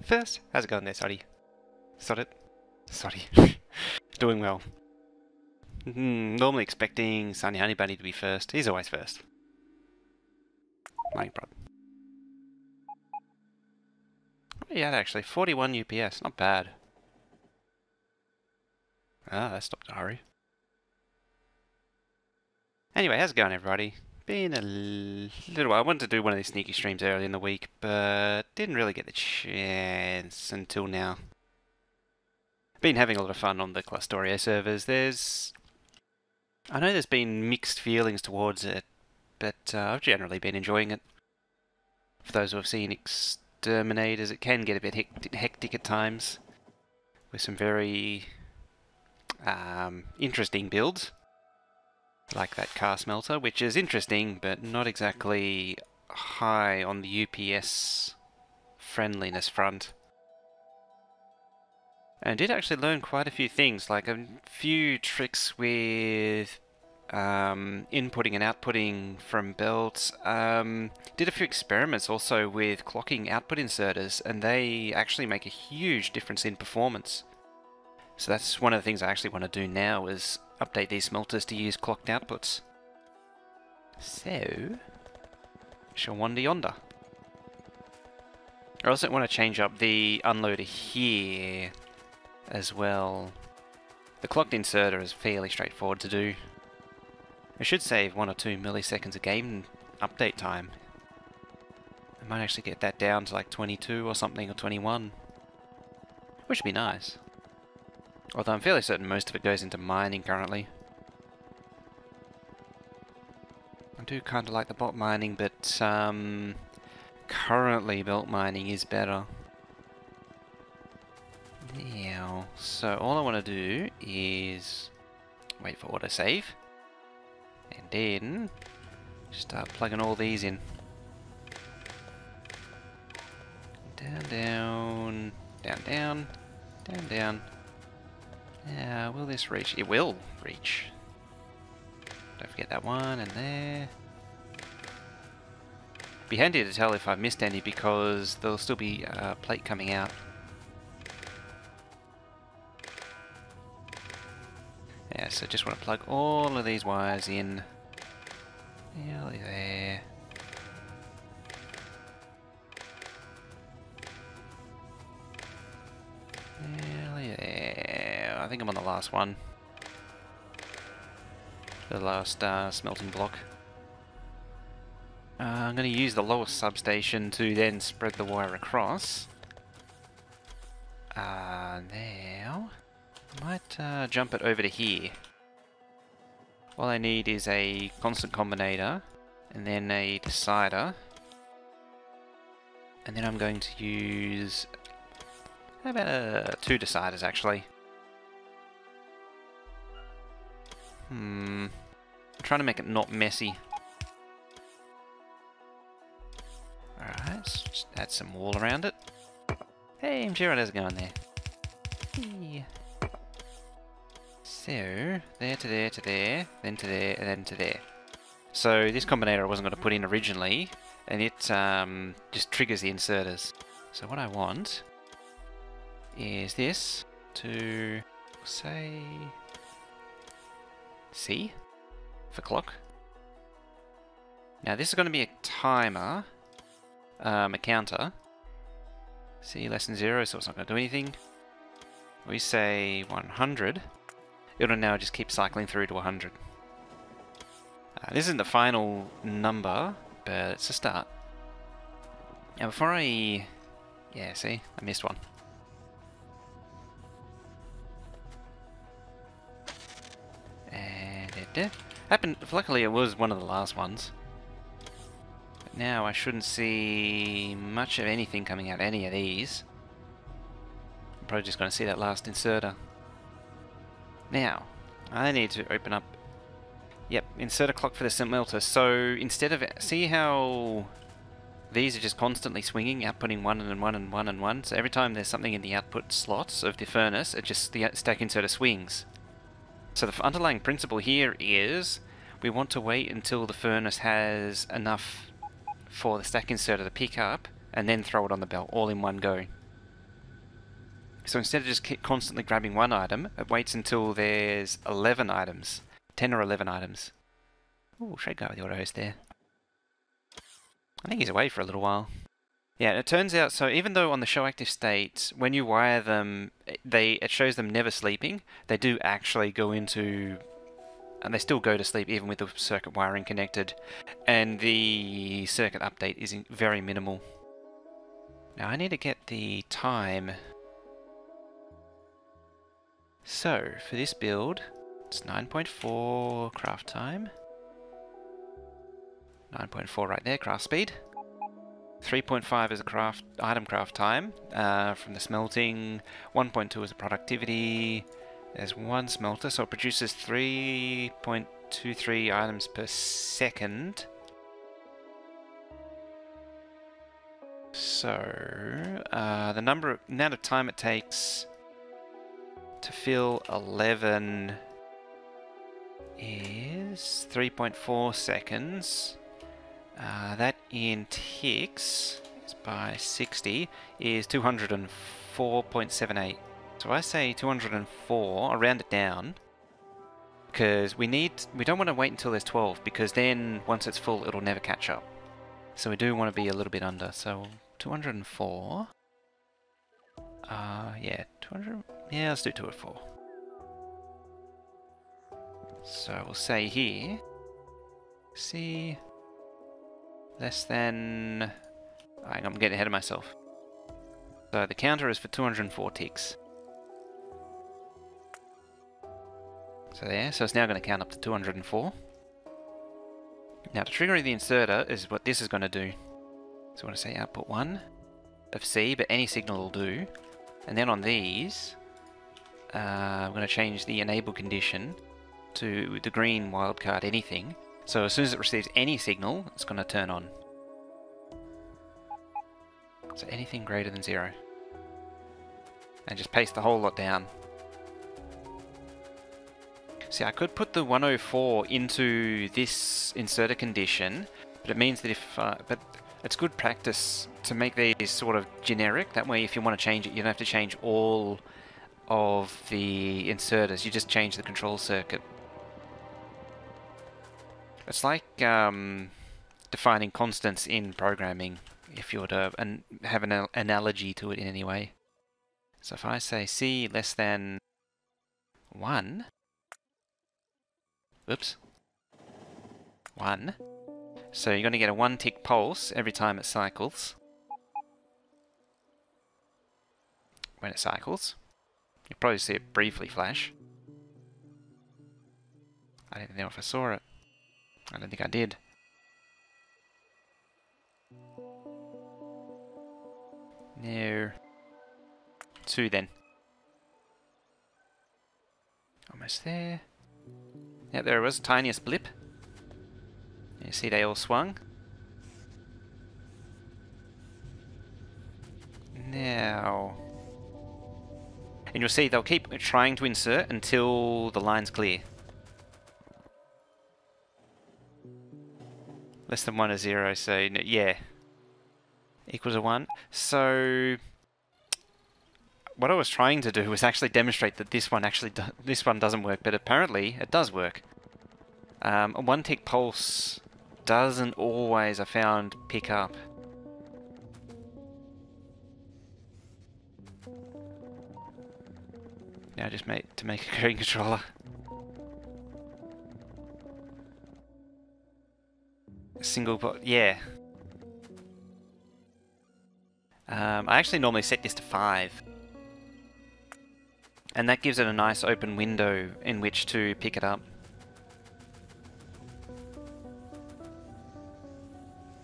first. How's it going there, Soddy? Sod it? Soddy. Doing well. Normally expecting Sunny Honey Bunny to be first. He's always first. Mighty Prod. Oh, yeah, actually. 41 UPS. Not bad. Ah, that stopped a hurry. Anyway, how's it going, everybody? Been a little while. I wanted to do one of these sneaky streams early in the week, but didn't really get the chance until now. Been having a lot of fun on the Factorio servers. I know there's been mixed feelings towards it, but I've generally been enjoying it. For those who have seen Exterminators, it can get a bit hectic at times, with some very interesting builds, like that car smelter, which is interesting, but not exactly high on the UPS friendliness front. And I did actually learn quite a few things, like a few tricks with inputting and outputting from belts. Did a few experiments also with clocking output inserters, and they actually make a huge difference in performance. So that's one of the things I actually want to do now, is update these smelters to use clocked outputs. So, shall wander yonder. I also want to change up the unloader here as well. The clocked inserter is fairly straightforward to do. It should save 1 or 2 milliseconds of game update time. I might actually get that down to like 22 or something, or 21. Which would be nice. Although I'm fairly certain most of it goes into mining currently. I do kind of like the bot mining, but currently belt mining is better. Now, so all I want to do is wait for autosave, and then start plugging all these in. Down, down, down, down, down, down. Now, will this reach? It will reach. Don't forget that one, and there. Be handy to tell if I've missed any, because there'll still be a plate coming out. Yeah, so just want to plug all of these wires in. Nearly there. Nearly there. I think I'm on the last one. The last smelting block. I'm going to use the lowest substation to then spread the wire across. Now, I might jump it over to here. All I need is a constant combinator, and then a decider. And then I'm going to use, how about 2 deciders actually. I'm trying to make it not messy. Alright, let's just add some wall around it. Hey, I'm sure how's it going there? Hey. So, there to there to there, then to there, and then to there. So this combinator I wasn't going to put in originally, and it just triggers the inserters. So what I want is this to say C for clock. Now this is going to be a timer, a counter. C less than 0, so it's not going to do anything. We say 100. It'll now just keep cycling through to 100. This isn't the final number, but it's a start. Now before I... yeah, see? I missed one. And it happened... luckily it was one of the last ones. But now I shouldn't see much of anything coming out of any of these. I'm probably just going to see that last inserter. Now, I need to open up... yep, insert a clock for the smelter. So instead of... see how these are just constantly swinging, outputting 1 and 1 and 1 and 1. So every time there's something in the output slots of the furnace, it just the stack inserter swings. So the underlying principle here is we want to wait until the furnace has enough for the stack inserter to pick up, and then throw it on the belt all in one go. So instead of just constantly grabbing one item, it waits until there's 11 items. 10 or 11 items. Ooh, should go with the auto host there. I think he's away for a little while. Yeah, it turns out, so even though on the show active states, when you wire them, it shows them never sleeping, they do actually go into, and they still go to sleep even with the circuit wiring connected, and the circuit update is very minimal. Now I need to get the time. So, for this build, it's 9.4 craft time. 9.4 right there, craft speed. 3.5 is a item craft time from the smelting. 1.2 is the productivity. There's one smelter, so it produces 3.23 items per second. So the amount of time it takes to fill 11 is 3.4 seconds. That in ticks by 60 is 204.78. So I say 204, I'll round it down, because we don't want to wait until there's 12, because then once it's full it'll never catch up. So we do want to be a little bit under, so 204. Yeah, 200, yeah, let's do 204. So we'll say here, C less than, hang on, I'm getting ahead of myself. So the counter is for 204 ticks. So there, so it's now going to count up to 204. Now to trigger the inserter is what this is going to do. So I want to say output 1 of C, but any signal will do. And then on these, I'm going to change the enable condition to the green wildcard anything. So as soon as it receives any signal, it's going to turn on. So anything greater than 0. And just paste the whole lot down. See, I could put the 104 into this inserter condition, but it means that but it's good practice to make these sort of generic. That way, if you want to change it, you don't have to change all of the inserters. You just change the control circuit. It's like defining constants in programming, if you were to have an analogy to it in any way. So if I say C less than 1, oops, 1, so you're going to get a 1 tick pulse every time it cycles. When it cycles, you'll probably see it briefly flash. I don't know if I saw it. I don't think I did. No. 2 then. Almost there. Yep, there it was. Tiniest blip. You see they all swung. Now. And you'll see they'll keep trying to insert until the line's clear. Less than 1 is 0, so yeah. Equals a 1. So what I was trying to do was actually demonstrate that this one doesn't work, but apparently it does work. A 1 tick pulse doesn't always, I found, pick up. Now just to make a green controller. A single pot, yeah. I actually normally set this to 5. And that gives it a nice open window in which to pick it up.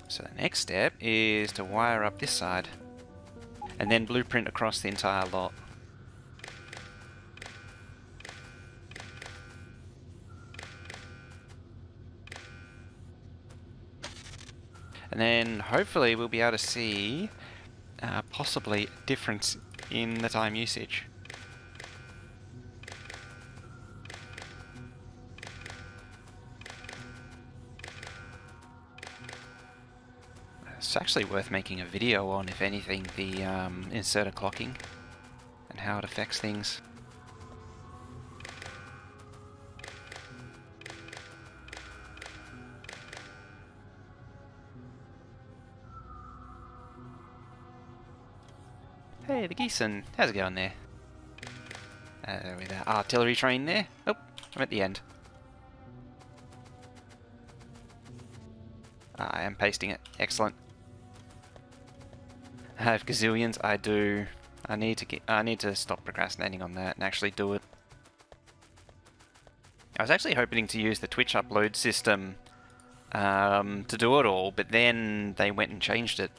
So the next step is to wire up this side and then blueprint across the entire lot. And then hopefully we'll be able to see possibly a difference in the time usage. It's actually worth making a video on, if anything, the inserter clocking and how it affects things. Hey, the Geeson. How's it going there? With our artillery train there. Oh, I'm at the end. I am pasting it. Excellent. I have gazillions. I do. I need to stop procrastinating on that and actually do it. I was actually hoping to use the Twitch upload system to do it all, but then they went and changed it.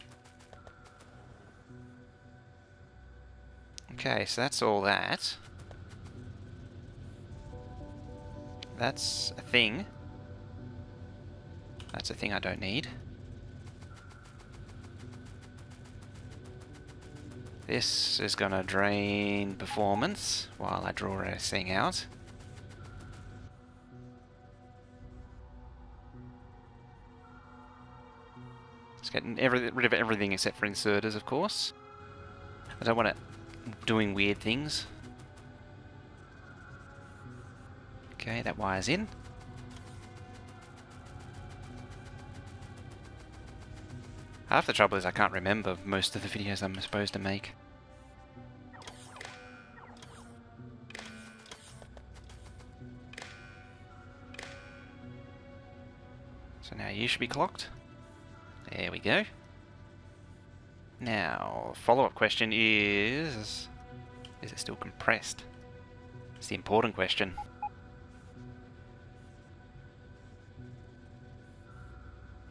Okay, so that's all that. That's a thing. That's a thing I don't need. This is gonna drain performance while I draw this thing out. Just getting rid of everything except for inserters, of course. I don't want it doing weird things. Okay, that wire's in. Half the trouble is I can't remember most of the videos I'm supposed to make. So now you should be clocked. There we go. Now, follow-up question is it still compressed? It's the important question.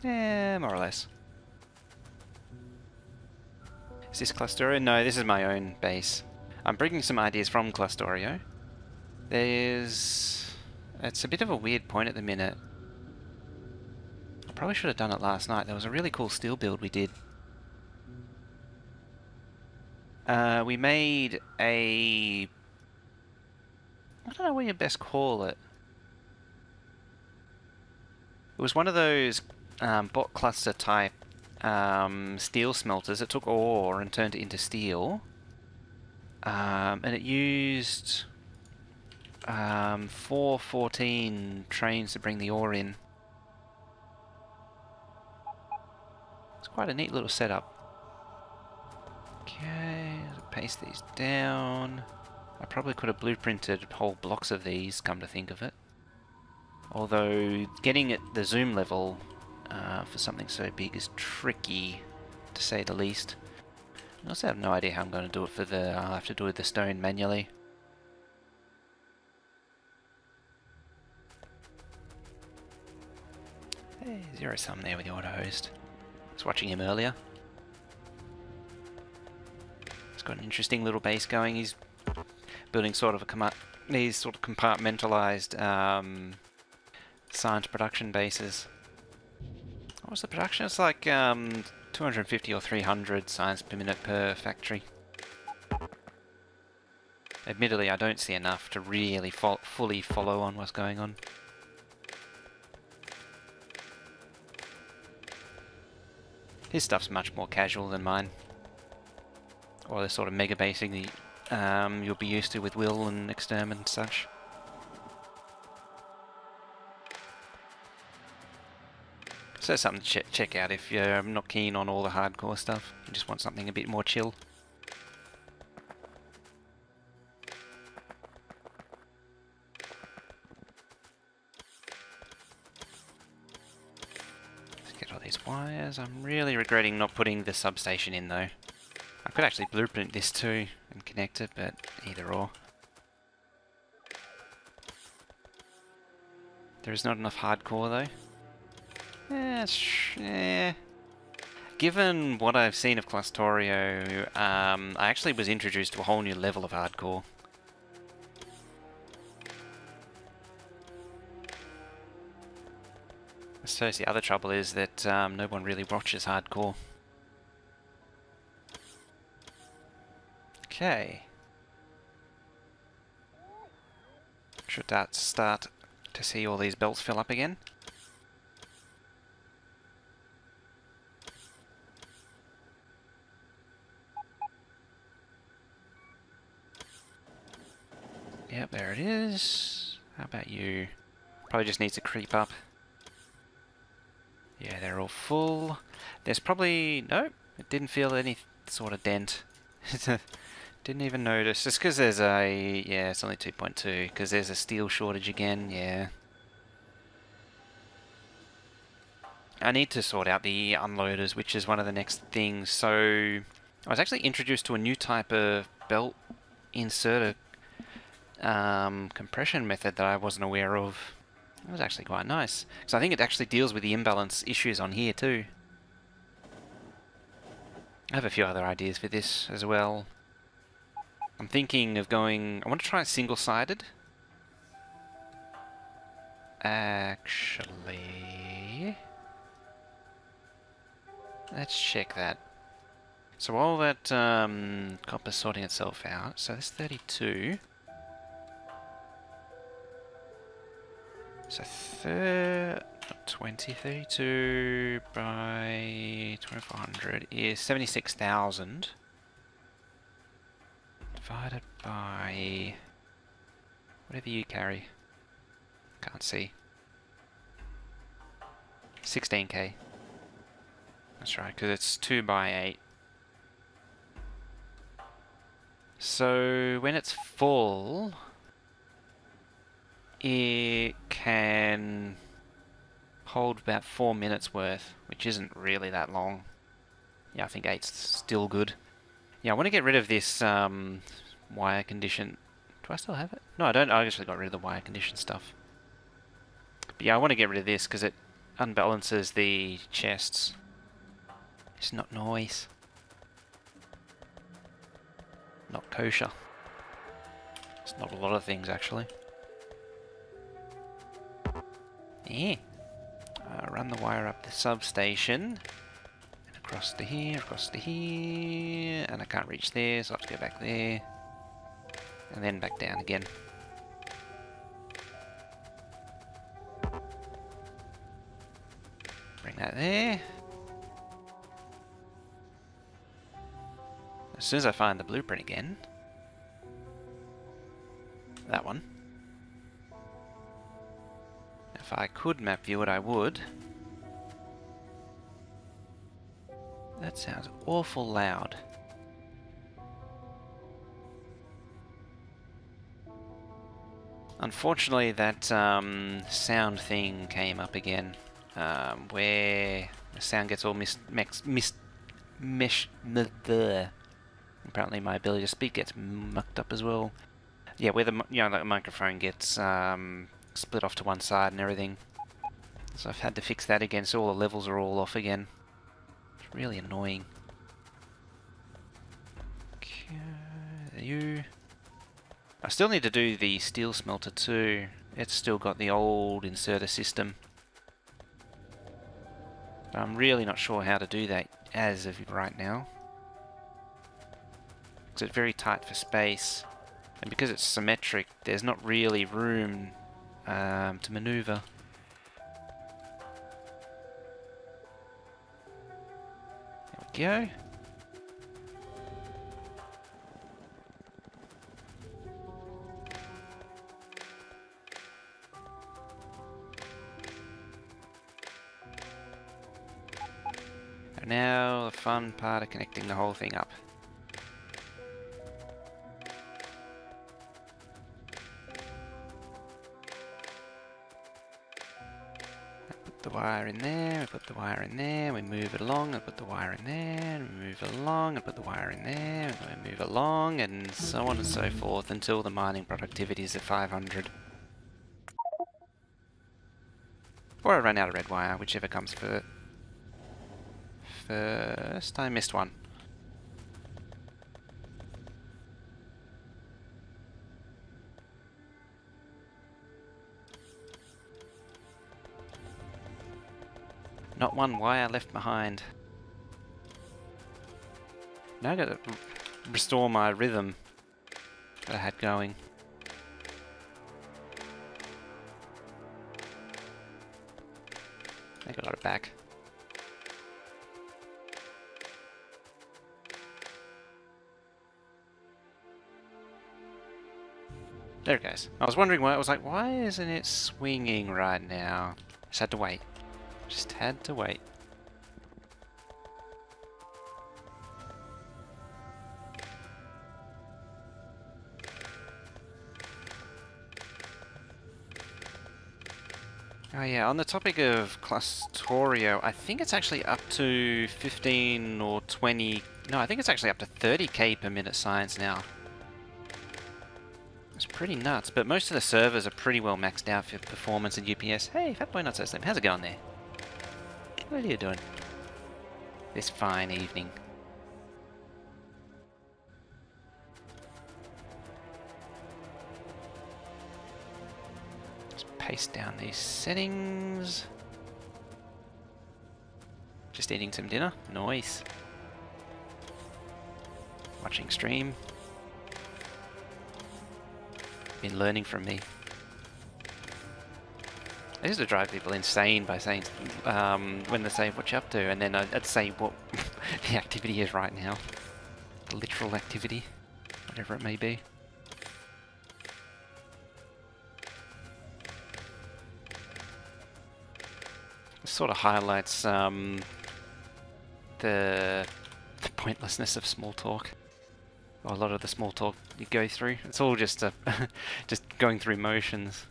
Yeah, more or less. Is this Clustorio? No, this is my own base. I'm bringing some ideas from Clustorio. It's a bit of a weird point at the minute. I probably should have done it last night. There was a really cool steel build we did. We made a... I don't know what you best call it. It was one of those bot cluster type steel smelters. It took ore and turned it into steel. And it used 414 trains to bring the ore in. It's quite a neat little setup. Okay, paste these down. I probably could have blueprinted whole blocks of these, come to think of it. Although getting at the zoom level for something so big is tricky, to say the least. I also have no idea how I'm going to do it for the... I'll have to do the stone manually. Hey, Zero Sum there with the auto host. I was watching him earlier. He's got an interesting little base going. He's building sort of these sort of compartmentalized science production bases. What was the production? It's like 250 or 300 science per minute per factory. Admittedly, I don't see enough to really fully follow on what's going on. His stuff's much more casual than mine. Or the sort of mega basing that you'll be used to with Will and Exterm and such. So that's something to check out if you're not keen on all the hardcore stuff. You just want something a bit more chill. Let's get all these wires. I'm really regretting not putting the substation in though. I could actually blueprint this too and connect it, but either or. There is not enough hardcore though. Yeah. Given what I've seen of Clustorio, I actually was introduced to a whole new level of hardcore. I suppose the other trouble is that no one really watches hardcore. Okay. Should that start to see all these belts fill up again? Yep, there it is. How about you? Probably just needs to creep up. Yeah, they're all full. There's probably... No, it didn't feel any sort of dent. Didn't even notice. Just because there's a... Yeah, it's only 2.2. Because there's a steel shortage again, yeah. I need to sort out the unloaders, which is one of the next things. So, I was actually introduced to a new type of belt inserter compression method that I wasn't aware of. It was actually quite nice. So I think it actually deals with the imbalance issues on here too. I have a few other ideas for this as well. I'm thinking of going... I want to try single-sided. Actually... Let's check that. So while that copper's sorting itself out, so that's 32. So 32 by 2400 is 76,000. Divided by whatever you carry. Can't see. 16k. That's right, because it's 2 by 8. So when it's full, it can hold about 4 minutes worth, which isn't really that long. Yeah, I think 8's still good. Yeah, I want to get rid of this wire condition. Do I still have it? No, I don't. I actually got rid of the wire condition stuff. But yeah, I want to get rid of this because it unbalances the chests. It's not nice. Not kosher. It's not a lot of things, actually. Yeah. Run the wire up the substation. And across to here, and I can't reach there, so I have to go back there. And then back down again. Bring that there. As soon as I find the blueprint again. That one. If I could map view it, I would. That sounds awful loud. Unfortunately, that sound thing came up again, where the sound gets all apparently my ability to speak gets mucked up as well. Yeah, where the the microphone gets split off to one side and everything. So I've had to fix that again, so all the levels are all off again. It's really annoying. Okay, you. I still need to do the steel smelter too. It's still got the old inserter system. But I'm really not sure how to do that as of right now. Because it's very tight for space. And because it's symmetric, there's not really room to maneuver. There we go. And now the fun part of connecting the whole thing up. The wire in there, we put the wire in there, we move it along, and put the wire in there, and we move it along, and put the wire in there, and we move along, and so on and so forth until the mining productivity is at 500. Or I run out of red wire, whichever comes first. I missed one. Not one wire left behind. Now I gotta restore my rhythm that I had going. I think I got it back. There it goes. I was wondering why. I was like, why isn't it swinging right now? Just had to wait. Just had to wait. Oh yeah, on the topic of Factorio, I think it's actually up to 15 or 20... No, I think it's actually up to 30k per minute science now. It's pretty nuts, but most of the servers are pretty well maxed out for performance and UPS. Hey, Fatboy Not So Slim, how's it going there? What are you doing? This fine evening. Paste down these settings. Just eating some dinner. Nice. Watching stream. Been learning from me. I used to drive people insane by saying, when they say what you up to, and then I'd say what the activity is right now. The literal activity. Whatever it may be. Sort of highlights the pointlessness of small talk. Or a lot of the small talk you go through. It's all just just going through motions.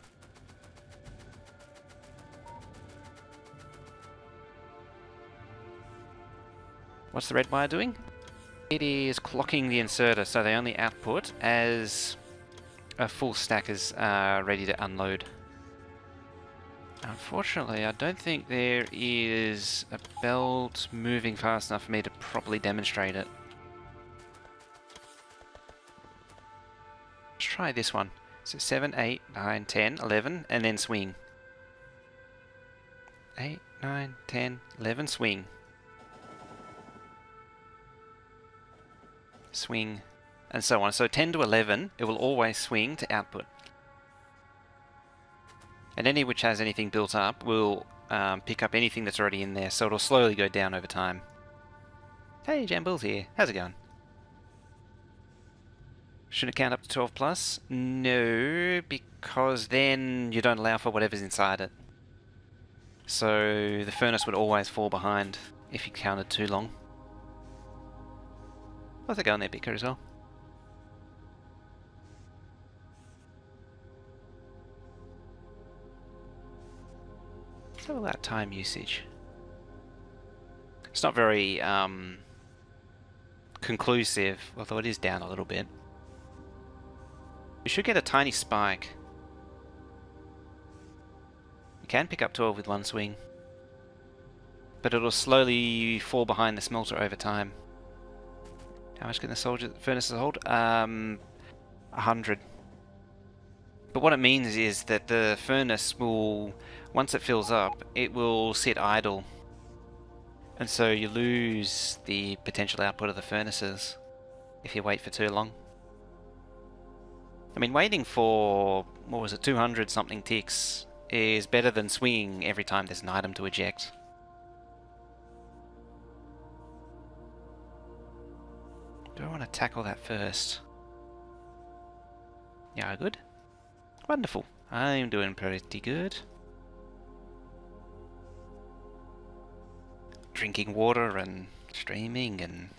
What's the red wire doing? It is clocking the inserter, so they only output as a full stack is ready to unload. Unfortunately, I don't think there is a belt moving fast enough for me to properly demonstrate it. Let's try this one. So 7, 8, 9, 10, 11, and then swing. 8, 9, 10, 11, swing. Swing, and so on. So 10 to 11, it will always swing to output. And any which has anything built up will pick up anything that's already in there, so it'll slowly go down over time. Hey, Jambull's here. How's it going? Should it count up to 12 plus? No, because then you don't allow for whatever's inside it. So the furnace would always fall behind if you counted too long. How's it going there, Bicker, as well? So about time usage. It's not very conclusive, although it is down a little bit. You should get a tiny spike. You can pick up 12 with one swing, but it'll slowly fall behind the smelter over time. How much can the furnaces hold? 100. But what it means is that the furnace will, once it fills up, it will sit idle. And so you lose the potential output of the furnaces if you wait for too long. I mean, waiting for, what was it, 200 something ticks is better than swinging every time there's an item to eject. Do I want to tackle that first? Yeah, good. Wonderful. I'm doing pretty good. Drinking water and streaming and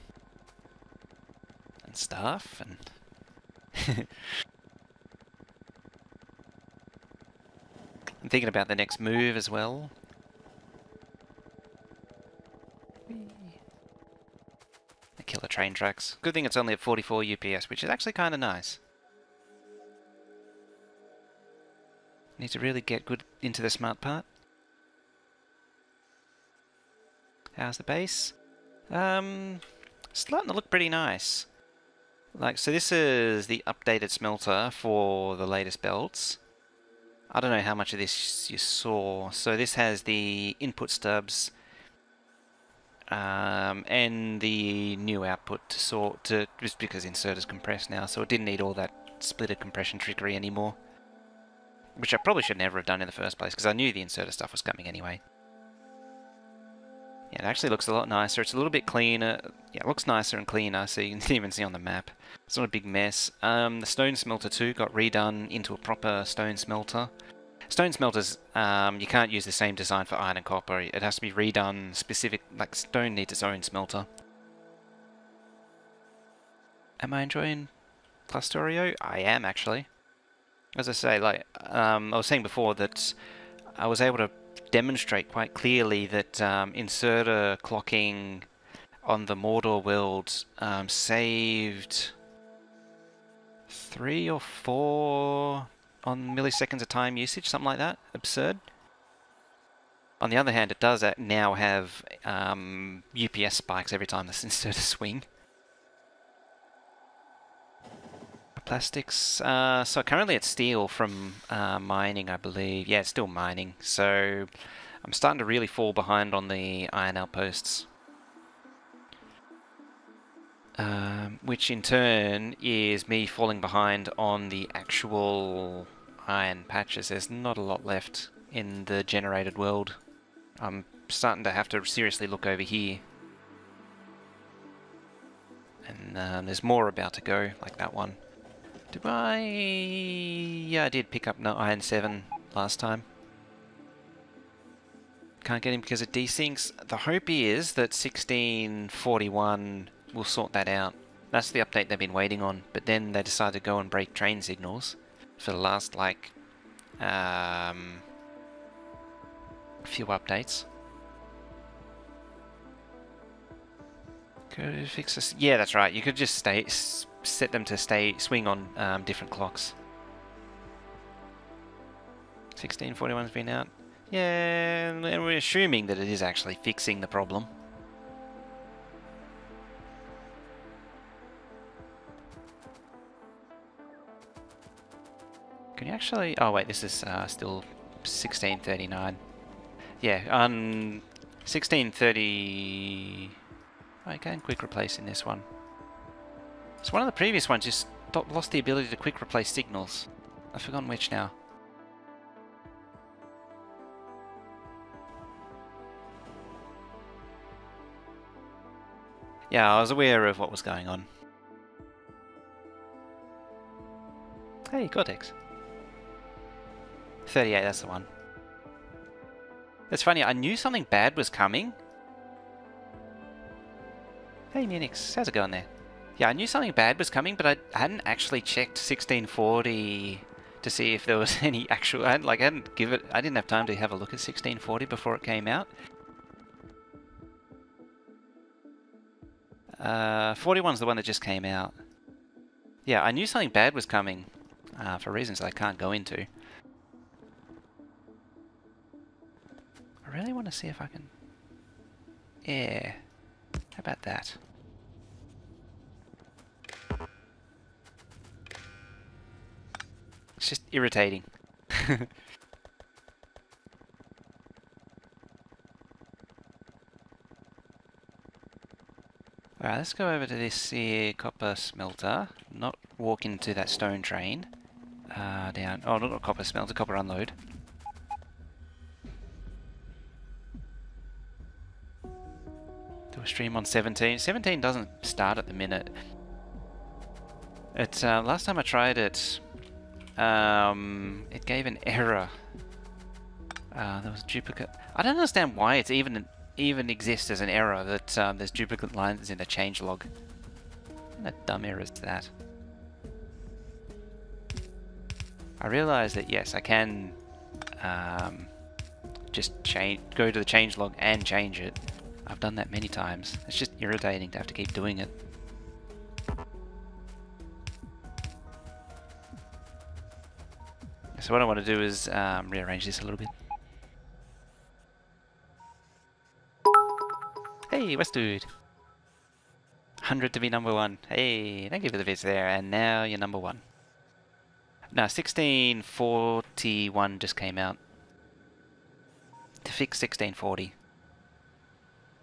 stuff and I'm thinking about the next move as well. The killer train tracks. Good thing it's only at 44 UPS, which is actually kind of nice. Need to really get good into the smart part. How's the base? Starting to look pretty nice. Like, so this is the updated smelter for the latest belts. I don't know how much of this you saw. So this has the input stubs and the new output to sort to, just because inserter's compressed now, so it didn't need all that splitted compression trickery anymore. Which I probably should never have done in the first place, because I knew the inserter stuff was coming anyway. Yeah, it actually looks a lot nicer. It's a little bit cleaner. Yeah, it looks nicer and cleaner, so you can even see on the map. It's not a big mess. The stone smelter too got redone into a proper stone smelter. Stone smelters, you can't use the same design for iron and copper. It has to be redone specific, like stone needs its own smelter. Am I enjoying Factorio? I am, actually. As I say, like, I was saying before that I was able to demonstrate quite clearly that inserter clocking on the Mordor world saved 3 or 4 on milliseconds of time usage, something like that. Absurd. On the other hand, it does now have UPS spikes every time this inserter swing. Plastics. So currently it's steel from mining, I believe. Yeah, it's still mining. So I'm starting to really fall behind on the iron outposts. Which in turn is me falling behind on the actual iron patches. There's not a lot left in the generated world. I'm starting to have to seriously look over here. And there's more about to go, like that one. Did I... Yeah, I did pick up Iron 7 last time. Can't get him because it desyncs. The hope is that 1641 will sort that out. That's the update they've been waiting on. But then they decided to go and break train signals for the last, like, few updates. Could fix this? Yeah, that's right. You could just set them to swing on different clocks. 1641's been out. Yeah, and we're assuming that it is actually fixing the problem. Can you actually... Oh wait, this is still 1639. Yeah, 1630... I can quick replace in this one. So one of the previous ones just lost the ability to quick replace signals. I've forgotten which now. Yeah, I was aware of what was going on. Hey, Cortex. 38, that's the one. It's funny, I knew something bad was coming. Hey, Munix, how's it going there? Yeah, I knew something bad was coming, but I hadn't actually checked 1640 to see if there was any actual... I didn't have time to have a look at 1640 before it came out. 41's the one that just came out. Yeah, I knew something bad was coming, for reasons I can't go into. I really want to see if I can... Yeah, how about that? It's just irritating. Alright, let's go over to this here copper smelter. Not walk into that stone train. Down. Oh, not copper smelter, copper unload. Do a stream on 17. 17 doesn't start at the minute. It last time I tried it, it gave an error. There was duplicate. I don't understand why it's even exists as an error that there's duplicate lines in the changelog. What a dumb error is that? I realize that yes, I can just go to the changelog and change it. I've done that many times. It's just irritating to have to keep doing it. So what I want to do is rearrange this a little bit. Hey, West Dude! 100 to be number 1. Hey, thank you for the bits there, and now you're number 1. No, 1641 just came out. To fix 1640.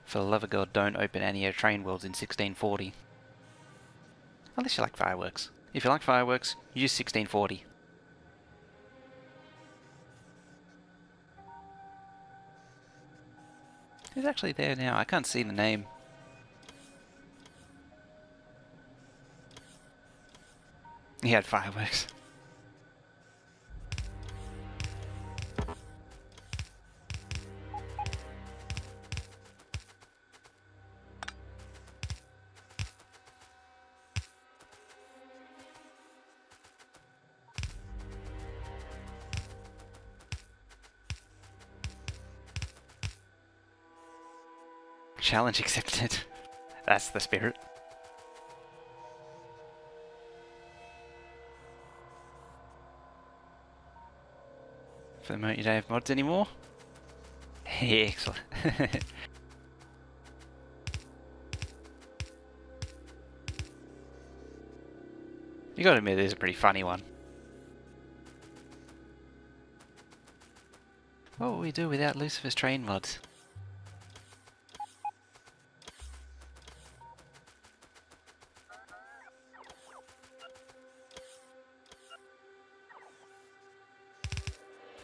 For the love of God, don't open any train worlds in 1640. Unless you like fireworks. If you like fireworks, use 1640. Who's actually there now? I can't see the name. He had fireworks. Challenge accepted. That's the spirit. For the moment you don't have mods anymore? Excellent. You gotta admit, it is a pretty funny one. What would we do without Lucifer's train mods?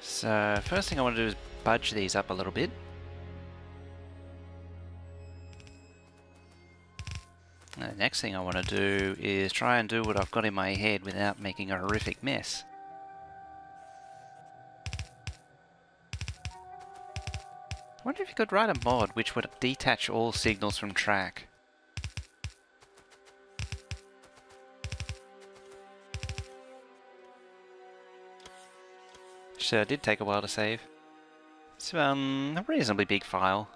So, first thing I want to do is budge these up a little bit. And the next thing I want to do is try and do what I've got in my head without making a horrific mess. I wonder if you could write a mod which would detach all signals from track. So it did take a while to save. It's a reasonably big file.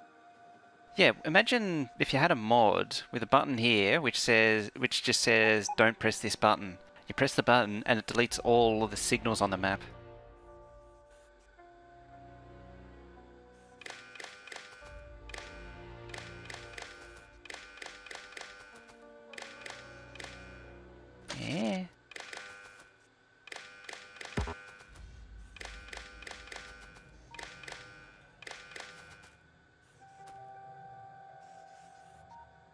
Yeah, imagine if you had a mod with a button here which just says don't press this button. You press the button and it deletes all of the signals on the map. Yeah.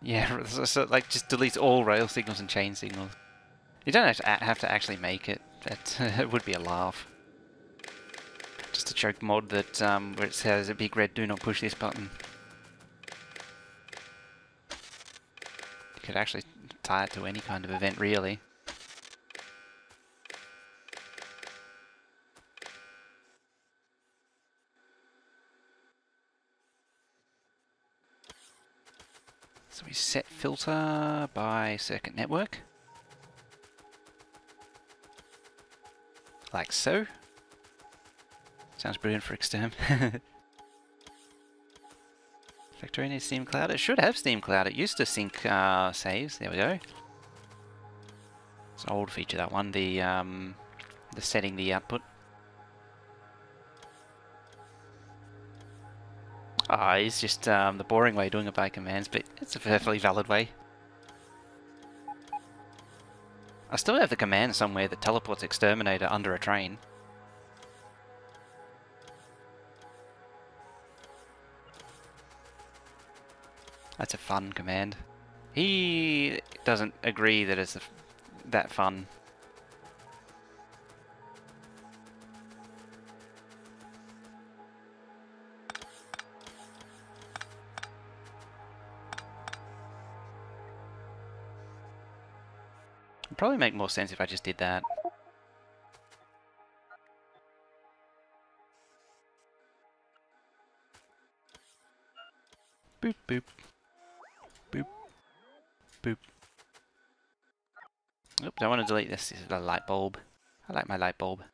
Yeah, so like just deletes all rail signals and chain signals. You don't have to actually make it. It would be a laugh. Just a joke mod that where it says a big red "Do not push this button." You could actually tie it to any kind of event, really. So we set filter by circuit network. Like so. Sounds brilliant for Exterm. Factorio needs Steam Cloud. It should have Steam Cloud. It used to sync saves. There we go. It's an old feature, that one. The setting the output. It's just the boring way of doing it by commands, but it's a perfectly valid way. I still have the command somewhere that teleports Exterminator under a train. That's a fun command. He doesn't agree that it's that fun. It'd probably make more sense if I just did that. Boop, boop. Boop. Boop. Oops, I want to delete this. This is a light bulb. I like my light bulb.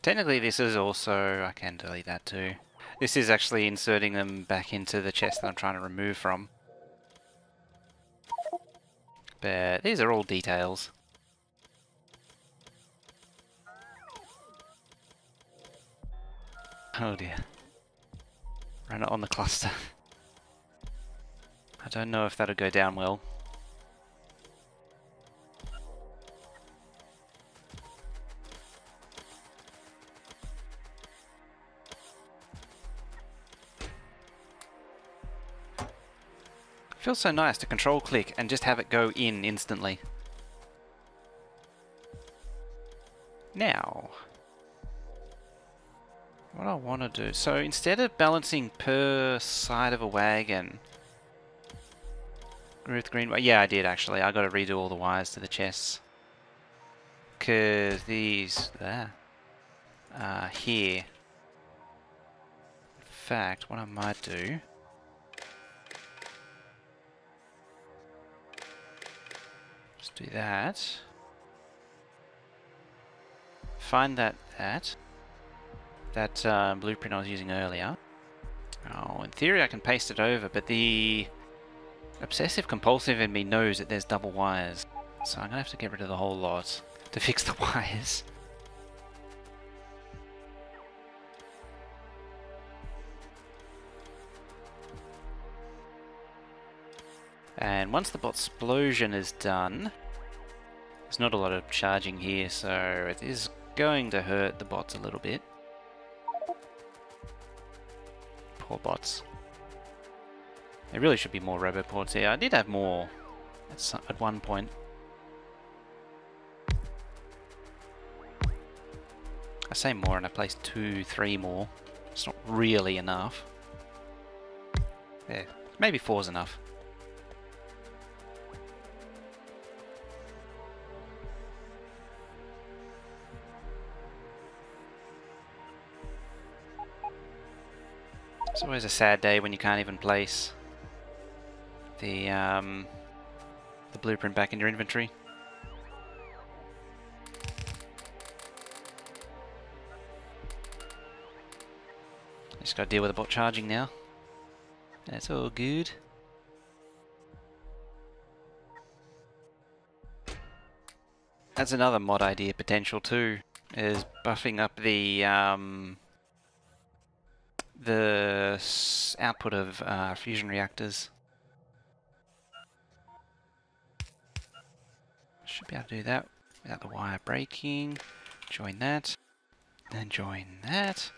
Technically this is also... I can delete that too. This is actually inserting them back into the chest that I'm trying to remove from. But these are all details. Oh dear. Run it on the cluster. I don't know if that'll go down well. Feels so nice to control click and just have it go in instantly. Now, What I want to do... So instead of balancing per side of a wagon... Ruth Green... Yeah, I did actually. I got to redo all the wires to the chests. Because these... There. Here. In fact, what I might do... Just do that. Find that blueprint I was using earlier. Oh, in theory I can paste it over, but the obsessive compulsive in me knows that there's double wires. So I'm gonna have to get rid of the whole lot to fix the wires. And once the bot explosion is done, there's not a lot of charging here, so it is going to hurt the bots a little bit. Poor bots. There really should be more roboports here. I did have more at one point. I say more and I placed 2, 3 more. It's not really enough. There, maybe 4's enough. It's always a sad day when you can't even place the blueprint back in your inventory. Just gotta deal with the bot charging now. That's all good. That's another mod idea potential too, is buffing up the output of fusion reactors. Should be able to do that without the wire breaking. Join that, then join that.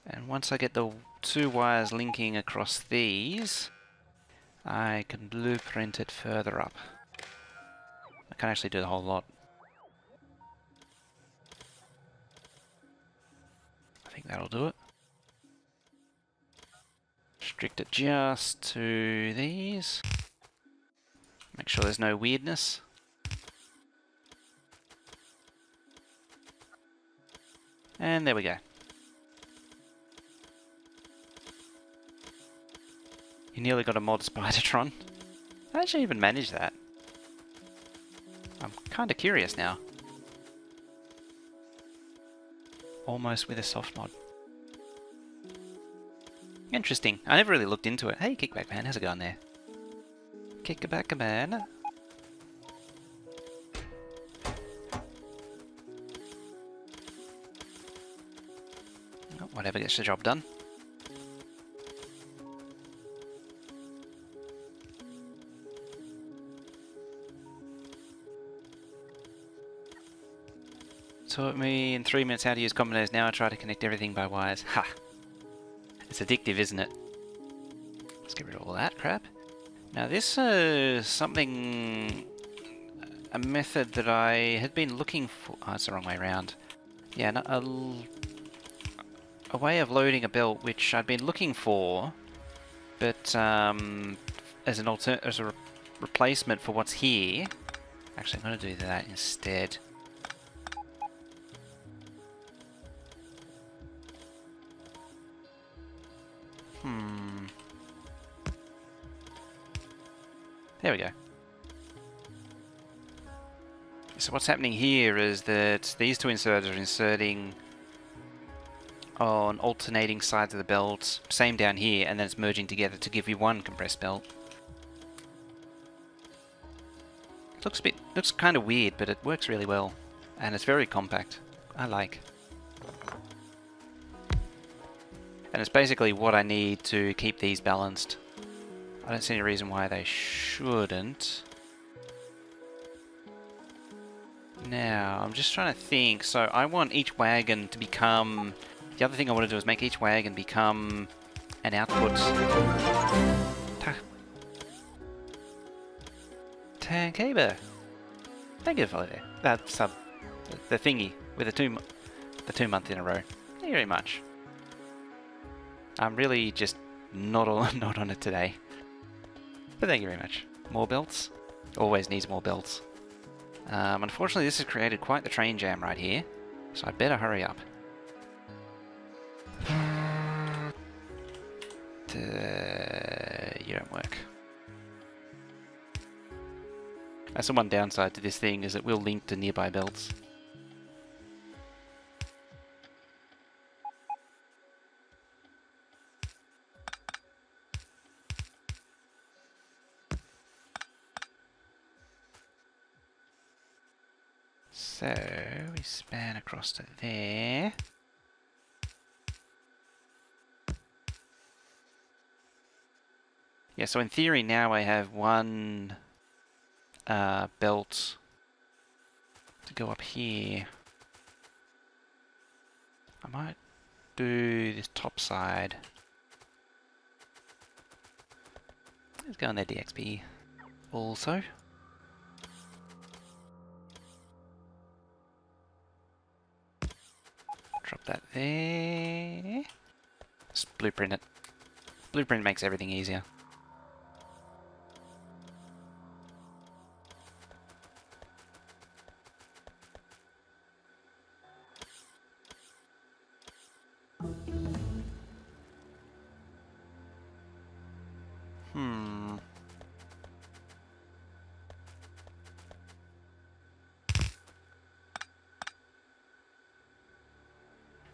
And once I get the 2 wires linking across these, I can blueprint it further up. I can actually do the whole lot. I think that'll do it. Restrict it just to these. Make sure there's no weirdness. And there we go. You nearly got a mod Spidertron. How did you even manage that? I'm kinda curious now. Almost with a soft mod. Interesting. I never really looked into it. Hey, Kickback Man, how's it going there? Kickback Man. Oh, whatever gets the job done. Taught me in 3 minutes how to use combinators. Now I try to connect everything by wires. Ha! It's addictive, isn't it? Let's get rid of all that crap. Now this is something... a method that I had been looking for... Oh, it's the wrong way around. Yeah, no, a way of loading a belt which I'd been looking for, but as a replacement for what's here. Actually, I'm going to do that instead. There we go. So what's happening here is that these 2 inserters are inserting on alternating sides of the belt, same down here, and then it's merging together to give you one compressed belt. It looks kind of weird, but it works really well, and it's very compact. I like. And it's basically what I need to keep these balanced. I don't see any reason why they shouldn't. Now, I'm just trying to think. So I want each wagon to become... The other thing I want to do is make each wagon become an output. Tankaba. Thank you for follow there. That sub. The thingy with the 2 month in a row. Thank you very much. I'm really just not on it today. But thank you very much. More belts. Always needs more belts. Unfortunately, this has created quite the train jam right here, so I better hurry up. You don't work. That's the one downside to this thing, is it will link to nearby belts. So, we span across to there. Yeah, so in theory now I have one belt to go up here. I might do this top side. Let's go on there, DXP. Also. Drop that there. Just blueprint it. Blueprint makes everything easier.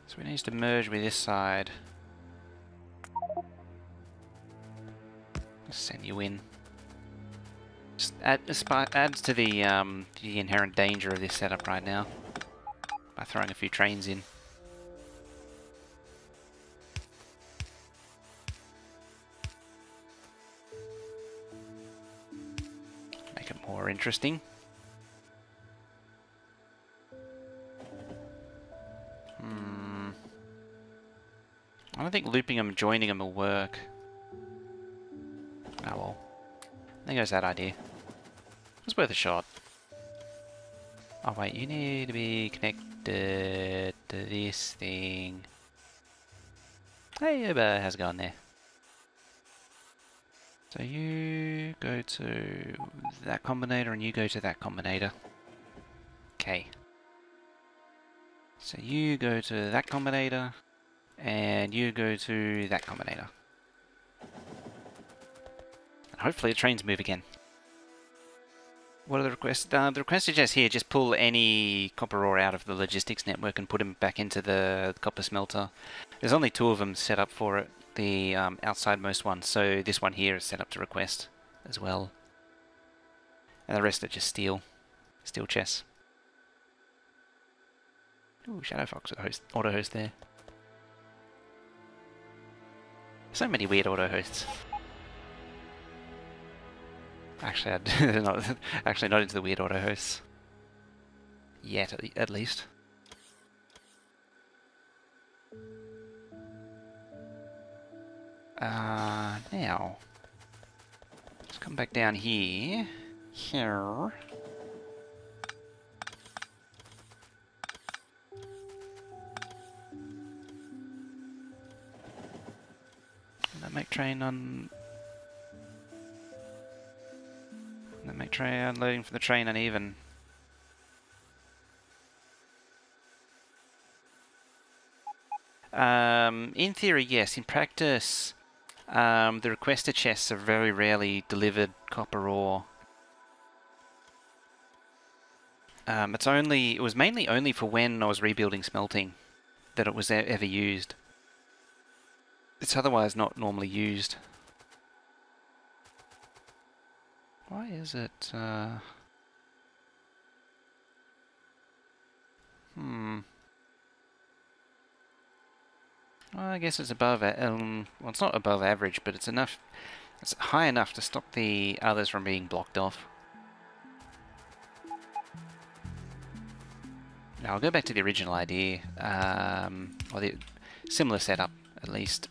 So it needs to merge with this side. Send you in. Just adds to the inherent danger of this setup right now by throwing a few trains in. Make it more interesting. I don't think looping them and joining them will work. Oh well. There goes that idea. It's worth a shot. Oh wait, you need to be connected to this thing. Hey Uber, how's it going there? So you go to that combinator and you go to that combinator. Okay. So you go to that combinator and you go to that combinator. And hopefully the trains move again. What are the requests? The request is just here, just pull any copper ore out of the logistics network and put them back into the copper smelter. There's only 2 of them set up for it, the outsidemost one, so this one here is set up to request as well. And the rest are just steel chests. Ooh, Shadow Fox auto host there. So many weird auto hosts. Actually, actually not into the weird auto hosts yet, at least. Now let's come back down here. Here. That make train on. That make train unloading from the train uneven. In theory, yes. In practice, the requested chests are very rarely delivered copper ore. It was mainly only for when I was rebuilding smelting that it was ever used. It's otherwise not normally used. Why is it, Well, I guess it's above, well, it's not above average, but it's enough, it's high enough to stop the others from being blocked off. Now I'll go back to the original idea, or the similar setup, at least.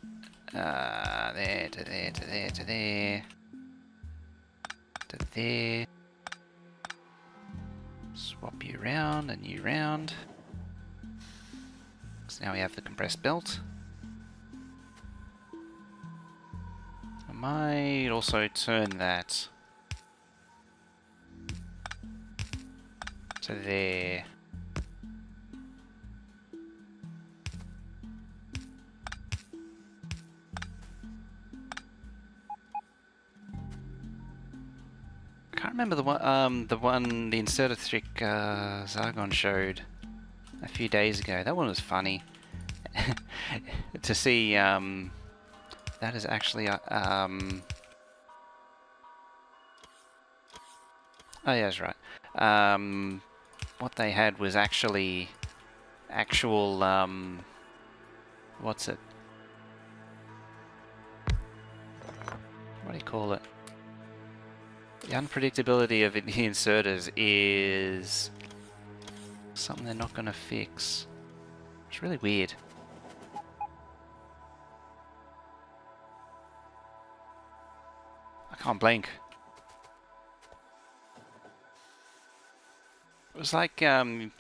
There, to there, to there, to there. To there. Swap you round and you round. So now we have the compressed belt. I might also turn that to there. I can't remember the inserter trick Zargon showed a few days ago. That one was funny. To see that is actually oh yeah, that's right. What they had was actually actual what's it? What do you call it? The unpredictability of the inserters is something they're not going to fix. It's really weird. I can't blink. It was like you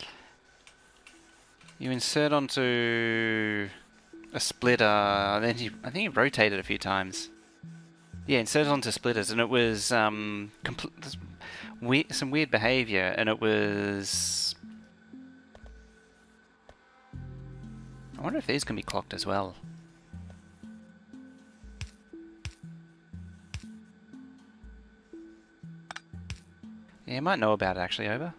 insert onto a splitter, and then I think you rotate it a few times. Yeah, insert it onto splitters, and it was some weird behavior, and it was. I wonder if these can be clocked as well. Yeah, you might know about it actually, Over.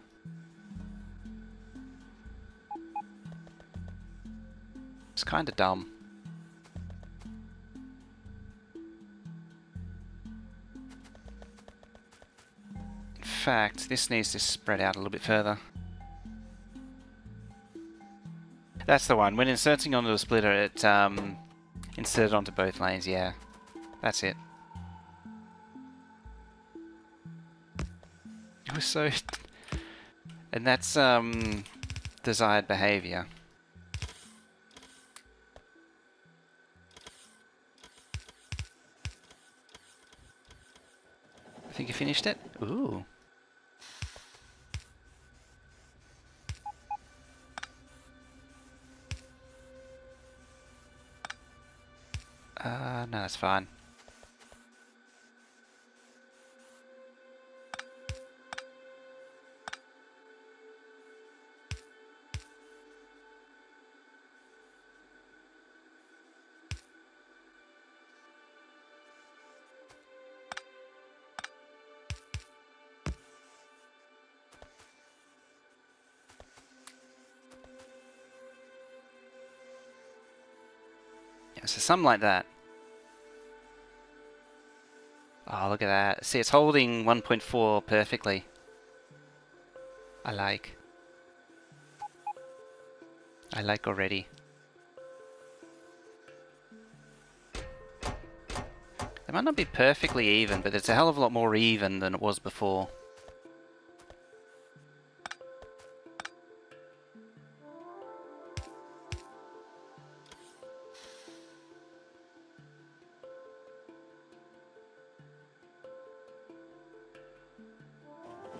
It's kind of dumb. In fact, this needs to spread out a little bit further. That's the one. When inserting onto a splitter, it inserted onto both lanes. Yeah, that's it. It was so... And that's desired behavior. I think you finished it? Ooh. No, that's fine. Yeah, so something like that. Oh, look at that. See, it's holding 1.4 perfectly. I like already. It might not be perfectly even, but it's a hell of a lot more even than it was before.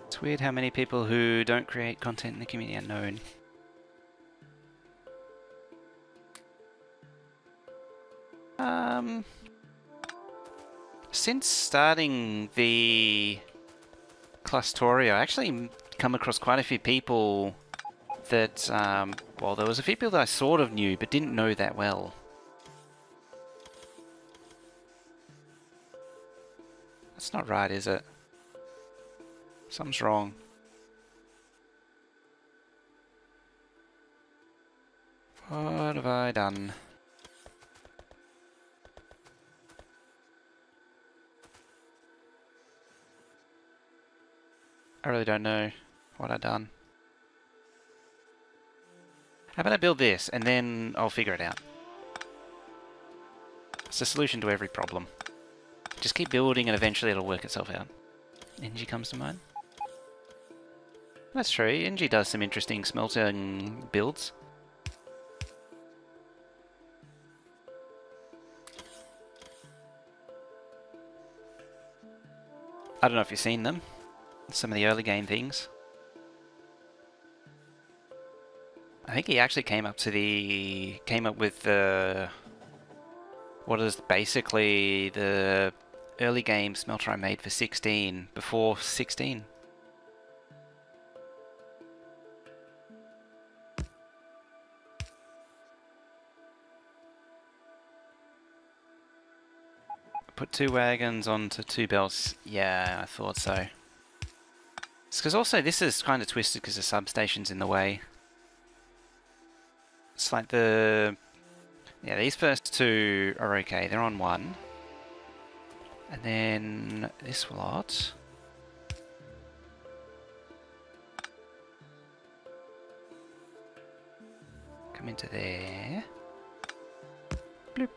It's weird how many people who don't create content in the community are known. Since starting the Factorio, I actually come across quite a few people that, well, there was a few people that I sort of knew, but didn't know that well. That's not right, is it? Something's wrong. What have I done? I really don't know what I've done. How about I build this, and then I'll figure it out. It's the solution to every problem. Just keep building, and eventually it'll work itself out. Engie comes to mind. That's true, Engie does some interesting smelting builds. I don't know if you've seen them. Some of the early game things. think he actually came up with the what is basically the early game smelter I made for 16 before 16. Put 2 wagons onto 2 belts. Yeah, I thought so. It's because also this is kind of twisted because the substation's in the way. It's like yeah, these first 2 are okay. They're on 1. And then this lot. Come into there. Bloop.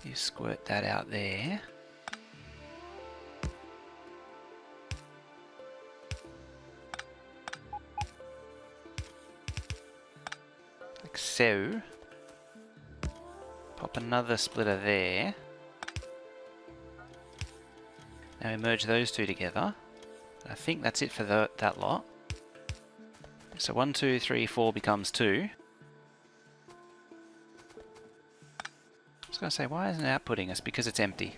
You squirt that out there. Like so. Pop another splitter there. Now we merge those 2 together. I think that's it for that lot. So 1, 2, 3, 4 becomes 2. I was going to say, why isn't it outputting us? Because it's empty.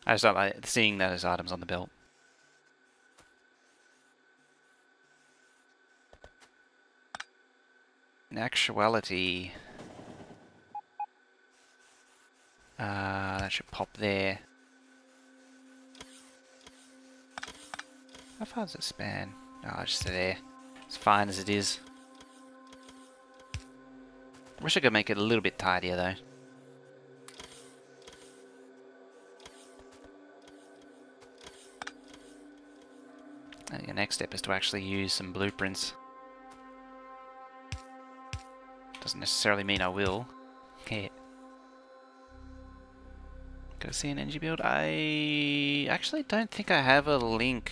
I just don't like seeing those items on the belt. In actuality, that should pop there. How far does it span? Oh, just there. It's fine as it is. Wish I could make it a little bit tidier though. I think the next step is to actually use some blueprints. Doesn't necessarily mean I will. Okay. Go see an energy build. I actually don't think I have a link.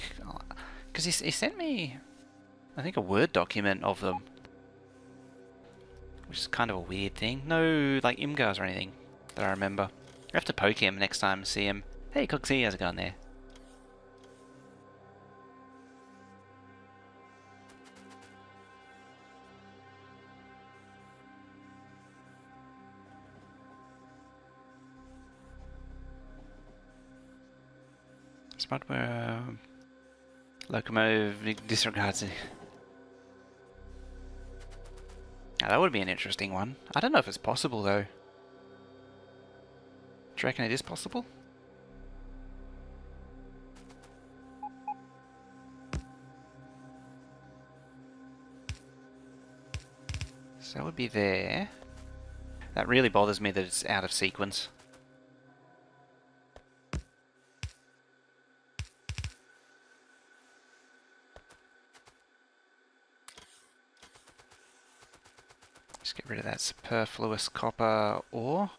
Because he sent me, I think, a Word document of them. Which is kind of a weird thing. No, like, Imgars or anything that I remember. I have to poke him next time and see him. Hey, Cooksy, how's it going there? Smartware... Locomotive disregards it. Now, that would be an interesting one. I don't know if it's possible though. Do you reckon it is possible? So that would be there. That really bothers me that it's out of sequence. Just get rid of that superfluous copper ore.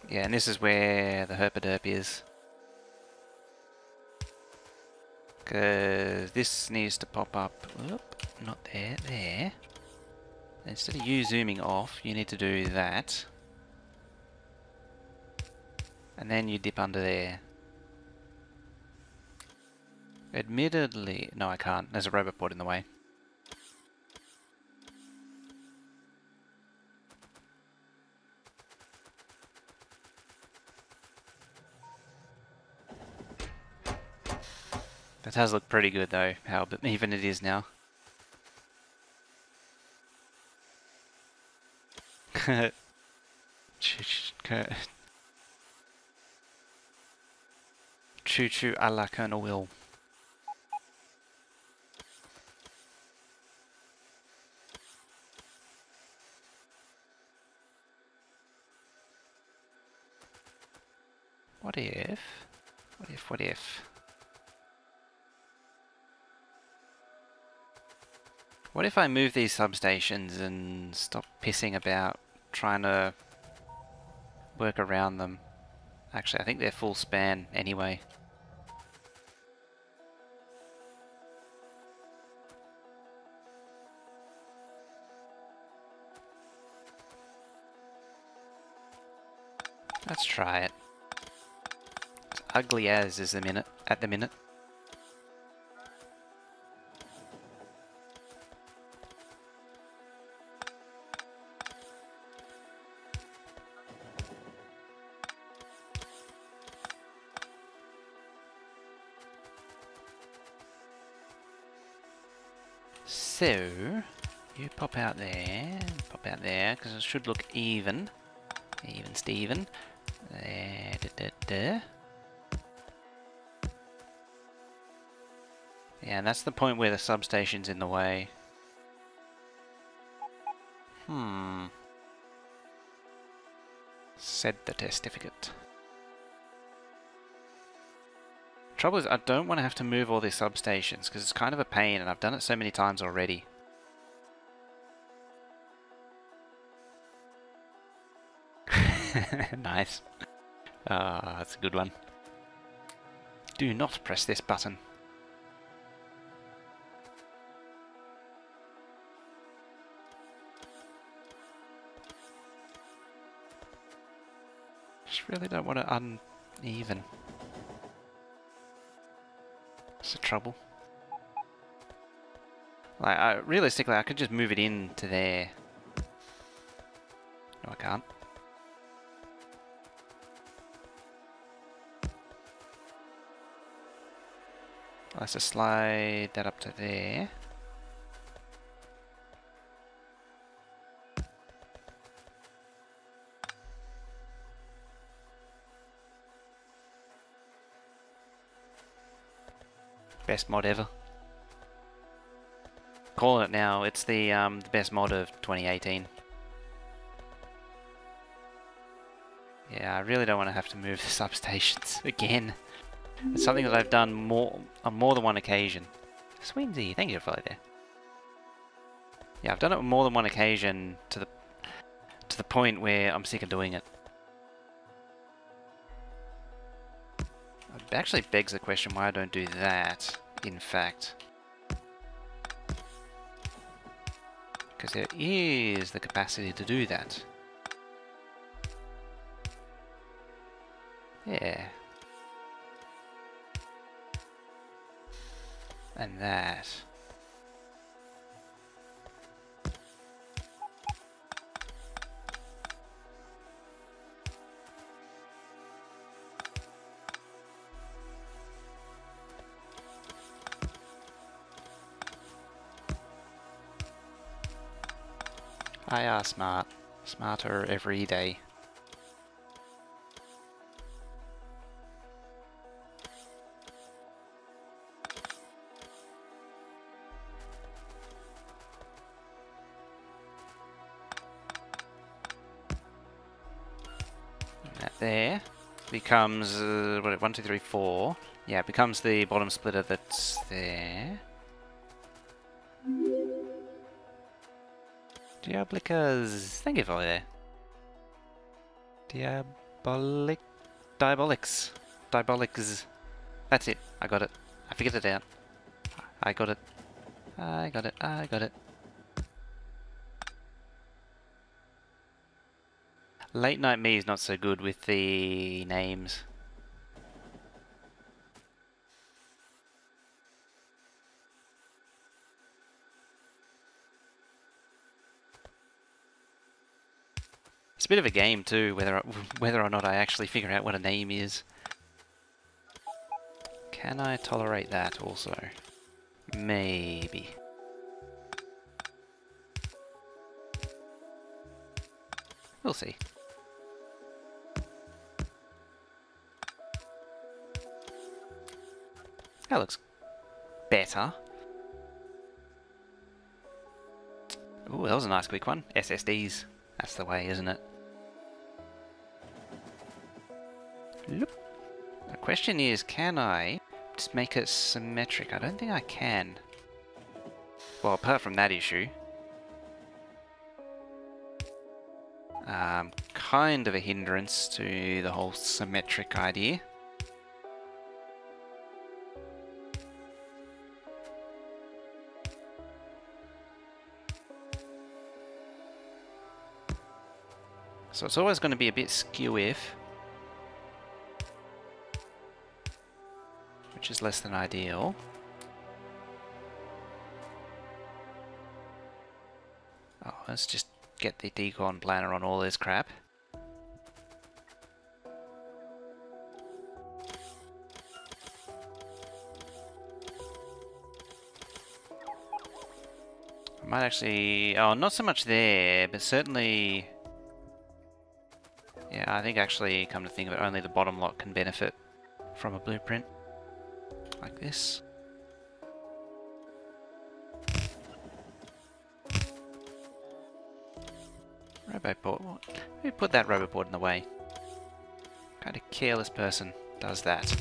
Yeah, and this is where the herpaderp is. Because this needs to pop up. Whoop, not there, there. Instead of you zooming off, you need to do that. And then you dip under there. Admittedly, no, I can't. There's a robot port in the way. That does look pretty good though, how even it is now. Choo choo a la Colonel Will. What if? What if? What if? What if I move these substations and stop pissing about trying to work around them? Actually, I think they're full span anyway. Let's try it. It's ugly as is at the minute. So, you pop out there, because it should look even. Even Steven. There, Yeah, and that's the point where the substation's in the way. Said the testificate. Trouble is, I don't want to have to move all these substations, because it's kind of a pain, and I've done it so many times already. Nice. Ah, that's a good one. Do not press this button. Just really don't want to uneven. That's the trouble. Like, realistically, I could just move it into there. No, I can't. Let's just slide that up to there. Best mod ever. Calling it now, it's the best mod of 2018. Yeah, I really don't want to have to move the substations again. It's something that I've done on more than one occasion. Swinsy, thank you for follow there. Yeah, I've done it on more than one occasion to the point where I'm sick of doing it. It actually begs the question why I don't do that, in fact. Because there is the capacity to do that. Yeah. And that. I are smart. Smarter every day. That there becomes 1, 2, 3, 4. Yeah, it becomes the bottom splitter that's there. Diabolicas, thank you for there. Diabolics. That's it. I got it. I figured it out. I got it. I got it. Late night me is not so good with the names. It's a bit of a game too, whether or not I actually figure out what a name is. Can I tolerate that also? Maybe. We'll see. That looks better. Ooh, that was a nice quick one. SSDs. That's the way, isn't it? Loop. The question is, can I just make it symmetric? I don't think I can. Well, apart from that issue. Kind of a hindrance to the whole symmetric idea. So it's always going to be a bit skew if. which is less than ideal. Oh, let's just get the decon planner on all this crap. I might actually... oh, not so much there, but certainly... yeah, I think actually, come to think of it, only the bottom lot can benefit from a blueprint like this. Roboboard. Who put that roboboard in the way? What kind of careless person does that?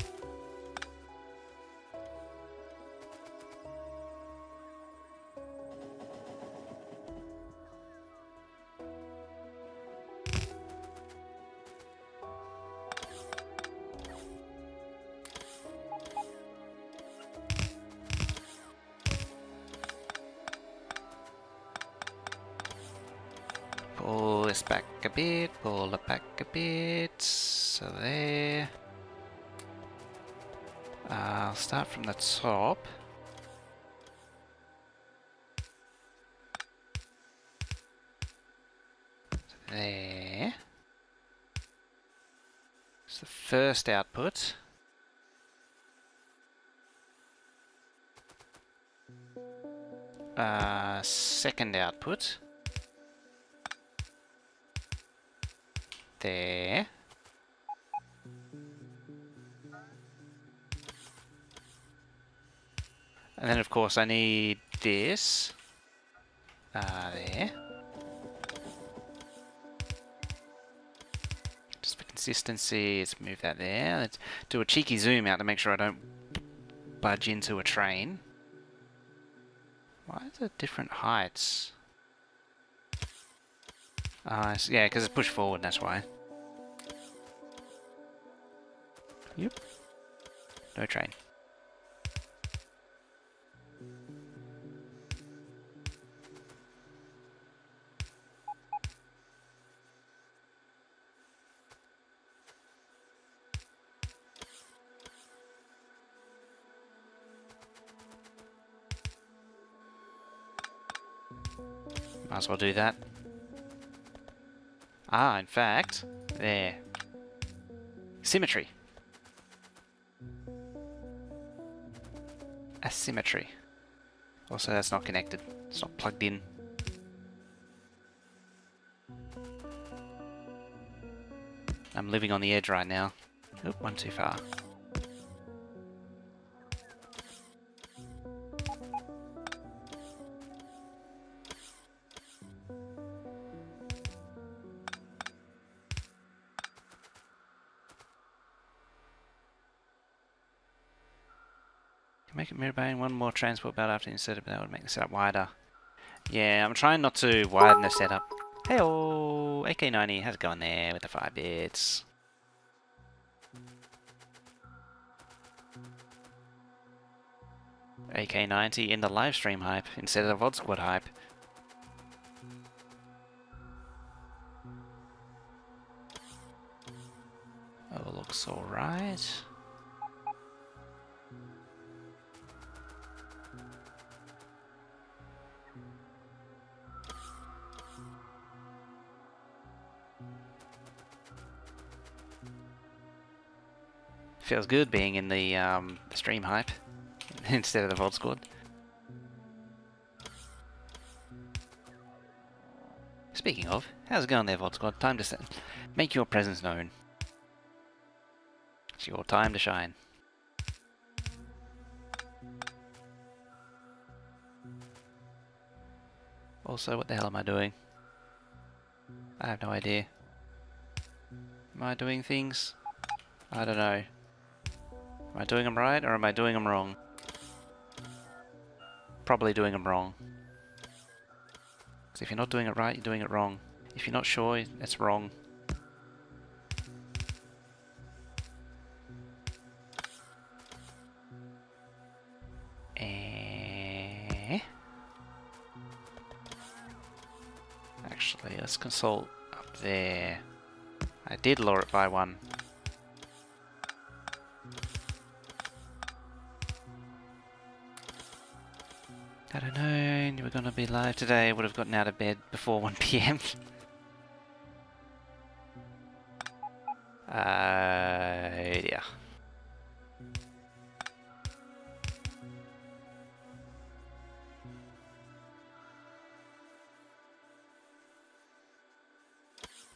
Pull this back a bit, pull it back a bit, so there. I'll start from the top. There. It's the first output. Second output. There. And then of course I need this. There. Just for consistency, let's move that there. Let's do a cheeky zoom out to make sure I don't budge into a train. Why is it different heights? Yeah, because it's pushed forward, that's why. Yep. No train. Might as well do that. In fact, there. Symmetry. Asymmetry. Also, that's not connected. It's not plugged in. I'm living on the edge right now. Oop, one too far. Make it mirror bay and one more transport belt after you set it, but that would make the setup wider. Yeah, I'm trying not to widen the setup. Hey-oh! AK90, how's it going there with the 5 bits? AK90 in the live stream hype instead of the VOD Squad hype. Oh, looks alright. Feels good being in the stream hype instead of the VOD Squad. Speaking of, how's it going there, VOD Squad? Time to make your presence known. It's your time to shine. Also, what the hell am I doing? I have no idea. Am I doing things? I don't know. Am I doing them right or am I doing them wrong? Probably doing them wrong. Because if you're not doing it right, you're doing it wrong. If you're not sure, that's wrong. Actually, let's consult up there. I did lower it by 1. Had I known you were going to be live today, I would have gotten out of bed before 1 PM. Yeah.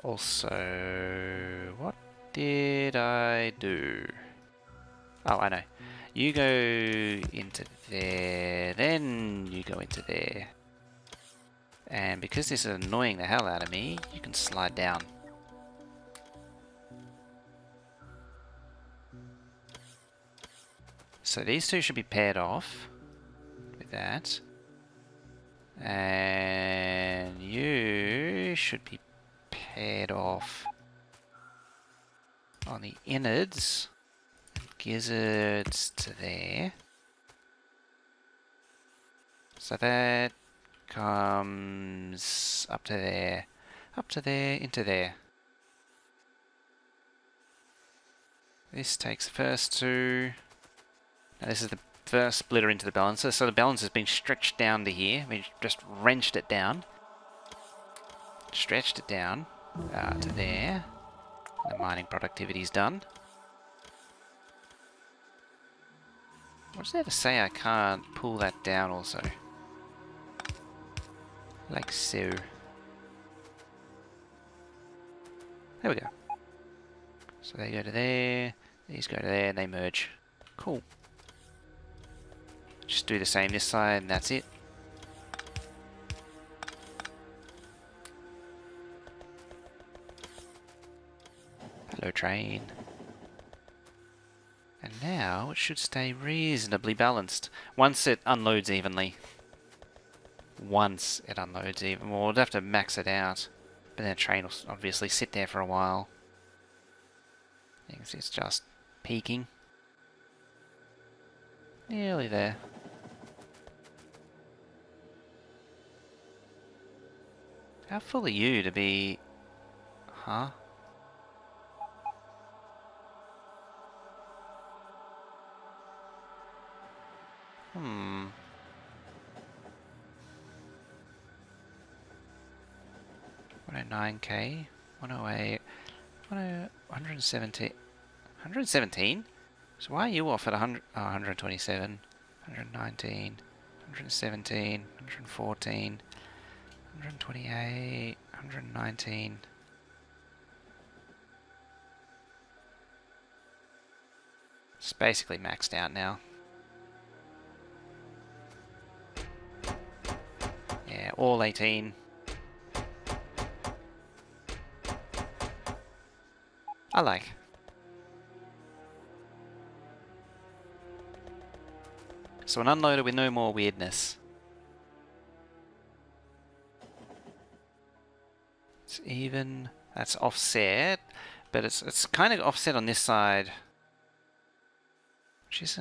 Also, what did I do? Oh, I know. You go into there, then you go into there. And because this is annoying the hell out of me, you can slide down. So these two should be paired off with that. And you should be paired off on the innards. Gizzards to there. So that comes up to there, into there. This takes the first two. Now this is the first splitter into the balancer. So the balancer's been stretched down to here. We just wrenched it down. Stretched it down to there. The mining productivity's done. What's there to say I can't pull that down also? Like so. There we go. So they go to there, these go to there, and they merge. Cool. Just do the same this side, and that's it. Hello, train. And now it should stay reasonably balanced. Once it unloads evenly. Once it unloads even. Well, we'll have to max it out. But then the train will obviously sit there for a while. It's just peaking. Nearly there. How full are you to be... Huh? Hmm. 109k, 108, 117, 117? So why are you off at 100, 127, 119, 117, 114, 128, 119. It's basically maxed out now. Yeah, all 18. I like. So an unloader with no more weirdness. It's even. That's offset, but it's kind of offset on this side, which is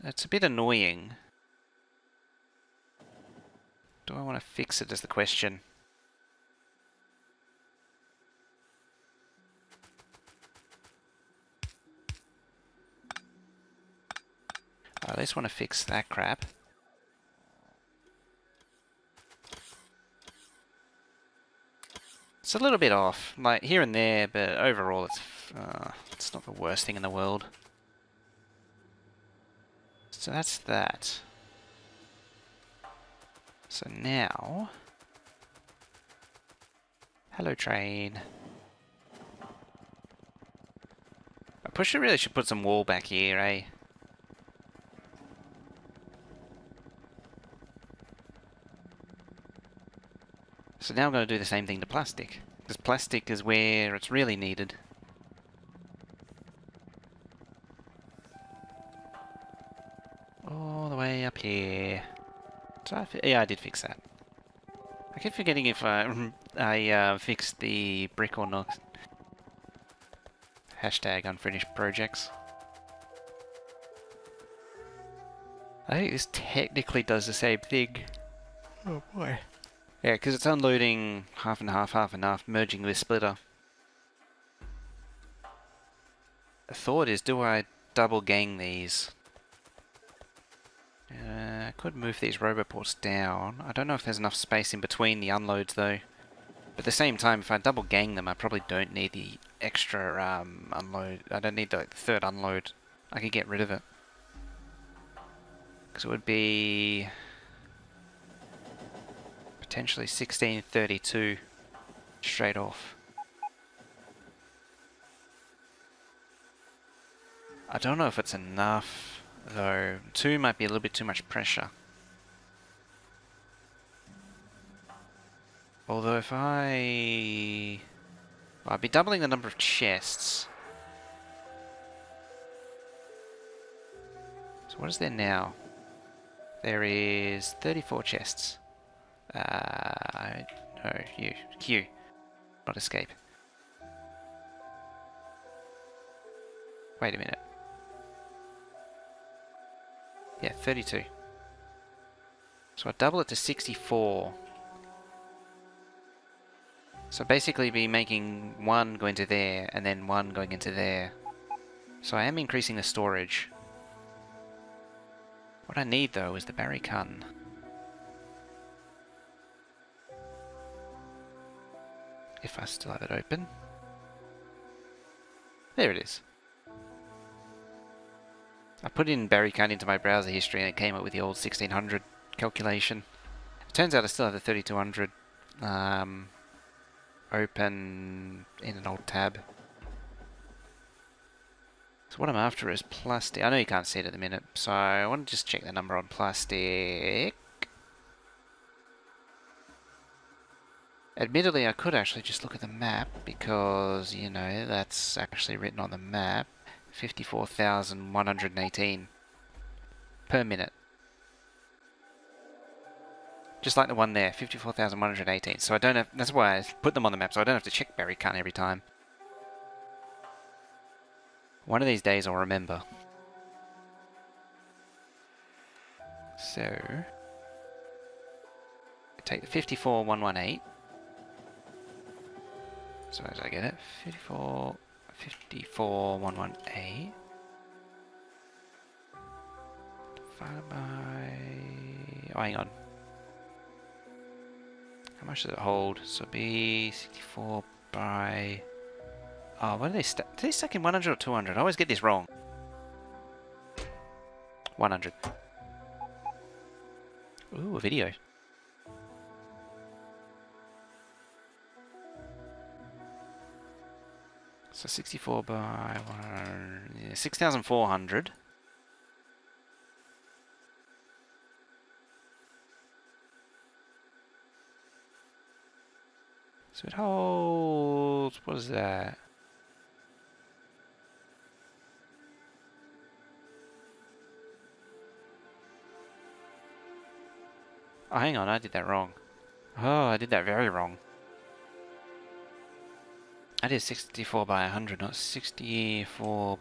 it's a bit annoying. Do I want to fix it? Is the question. I at least want to fix that crap. It's a little bit off, like here and there, but overall it's not the worst thing in the world. So that's that. So now... Hello, train. Pusher really should put some wall back here, eh? So now I'm going to do the same thing to plastic, because plastic is where it's really needed. All the way up here. So yeah, I did fix that. I keep forgetting if I fixed the brick or not. Hashtag unfinished projects. I think this technically does the same thing. Oh boy. Yeah, because it's unloading half and half, merging with splitter. The thought is, do I double gang these? Could move these roboports down. I don't know if there's enough space in between the unloads though. But at the same time, if I double gang them, I probably don't need the extra unload. I don't need the third unload. I could get rid of it. Because it would be potentially 1632 straight off. I don't know if it's enough though. 2 might be a little bit too much pressure. Although if I'd be doubling the number of chests. So what is there now? There is 34 chests. No, Q. Not escape. Wait a minute. Yeah, 32. So I double it to 64. So basically be making 1 go into there, and then 1 going into there. So I am increasing the storage. What I need though is the barricade. If I still have it open. There it is. I put in barricade into my browser history and it came up with the old 1600 calculation. It turns out I still have the 3200 open in an old tab. So what I'm after is plastic. I know you can't see it at the minute, so I want to just check the number on plastic. Admittedly, I could actually just look at the map because, you know, that's actually written on the map. 54,118 per minute. Just like the one there, 54,118. So I don't have, that's why I put them on the map, so I don't have to check barricade every time. One of these days I'll remember. So, take the 54,118. So as I get it, 54,118 divided by, oh hang on. How much does it hold? So it'd be 64 by, oh what do they stack? Do they stack in 100 or 200? I always get this wrong. 100. Ooh, a video. So 64 by 1, yeah, 6,400. So it holds, what is that? Oh, hang on, I did that wrong. Oh, I did that very wrong. I did 64 by 100, not 64...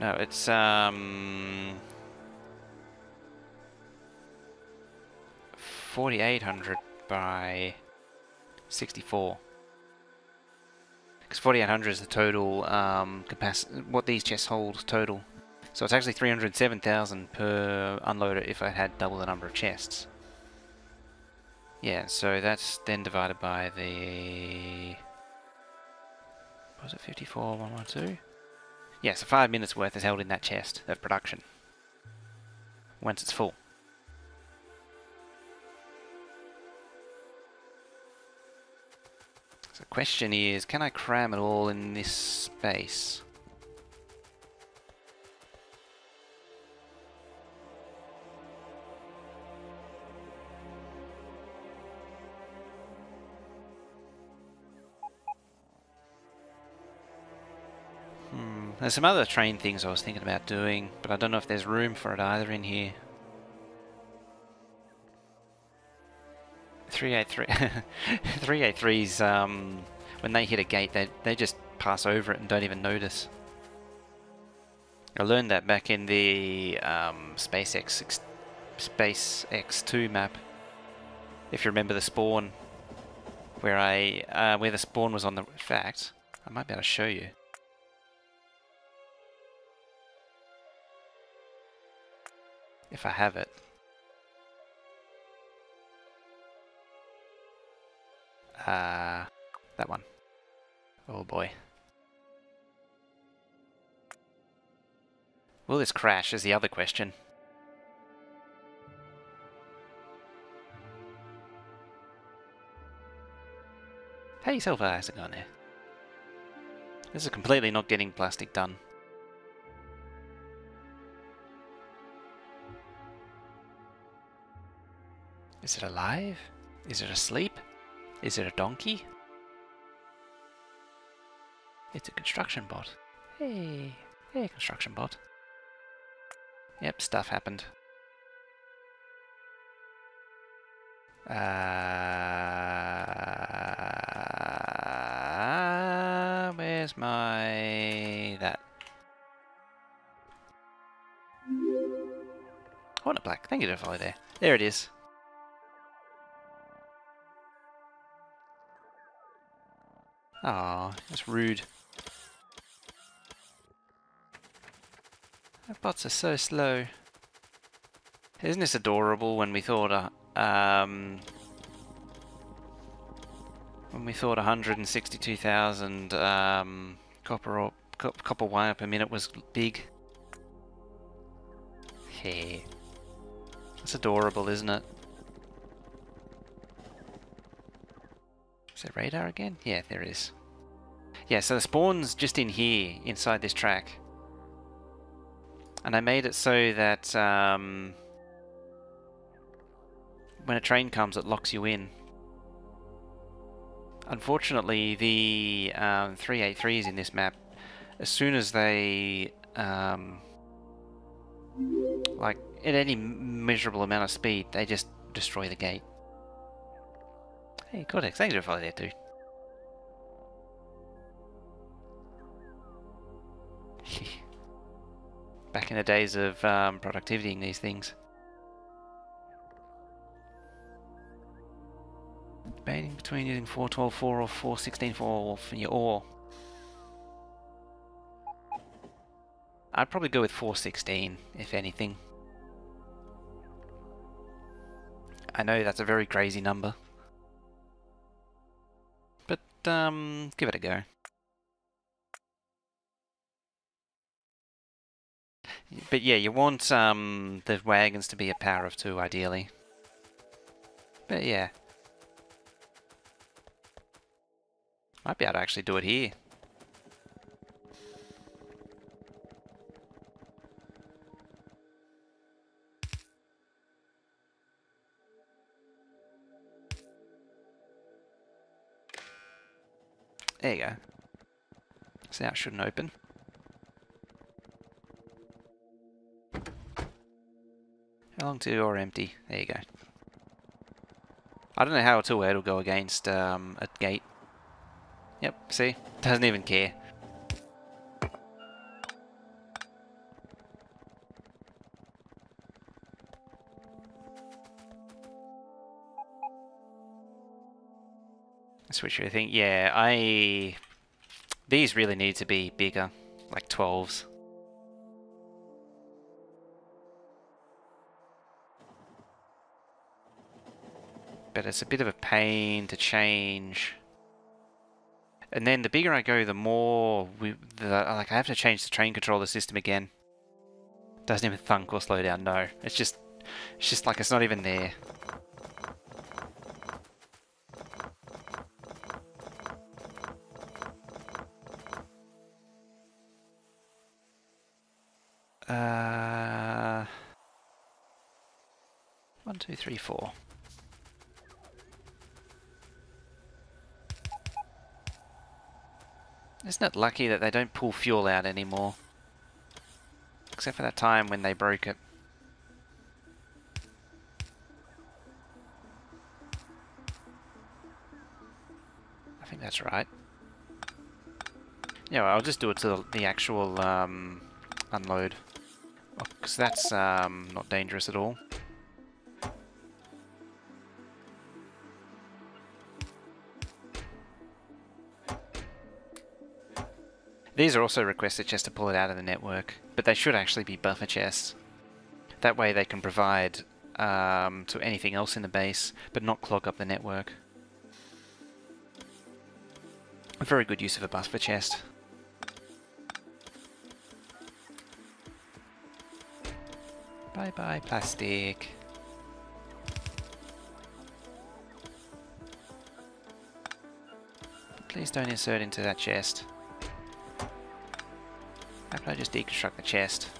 No, it's, 4,800 by 64. Because 4,800 is the total capacity, what these chests hold total. So it's actually 307,000 per unloader if I had double the number of chests. Yeah, so that's then divided by the... Was it 54,112? Yeah, so 5 minutes worth is held in that chest of production. Once it's full. So the question is, can I cram it all in this space? There's some other train things I was thinking about doing, but I don't know if there's room for it either in here. 383 383s, when they hit a gate, they just pass over it and don't even notice. I learned that back in the SpaceX 2 map. If you remember the spawn, where where the spawn was on the... In fact, I might be able to show you. if I have it. That one. Oh boy. Will this crash is the other question. Hey Silver, how's it going there? This is completely not getting plastic done. Is it alive? Is it asleep? Is it a donkey? It's a construction bot. Hey, hey construction bot. Yep, stuff happened. Where's my... that? Hornet Black, thank you to follow there. There it is. Aw, that's rude. The bots are so slow. Isn't this adorable when we thought 162,000 copper wire per minute was big? Hey. That's adorable, isn't it? Is there radar again? Yeah, there is. Yeah, so the spawn's just in here, inside this track. And I made it so that when a train comes, it locks you in. Unfortunately, the 383s in this map, as soon as they, like, at any measurable amount of speed, they just destroy the gate. Hey, Cortex, thanks for following there too. Back in the days of productivity in these things. Debating between using 412.4 or 416.4 for your ore. I'd probably go with 416, if anything. I know that's a very crazy number. But, give it a go. But yeah, you want the wagons to be a power of 2, ideally. But yeah. Might be able to actually do it here. There you go. So now it shouldn't open. How long to or empty? There you go. I don't know how it'll go against a gate. Yep, see? Doesn't even care. Switch everything. Yeah, these really need to be bigger, like 12s. But it's a bit of a pain to change. And then the bigger I go, the more I have to change the train controller system again. Doesn't even thunk or slow down. No, it's just like it's not even there. One, two, three, four. Isn't it lucky that they don't pull fuel out anymore? Except for that time when they broke it. I think that's right. Yeah, well, I'll just do it to the actual unload. Because that's not dangerous at all. These are also requested chests to pull it out of the network, but they should actually be buffer chests. That way they can provide to anything else in the base, but not clog up the network. A very good use of a buffer chest. Bye bye plastic. Please don't insert into that chest. How can I just deconstruct the chest?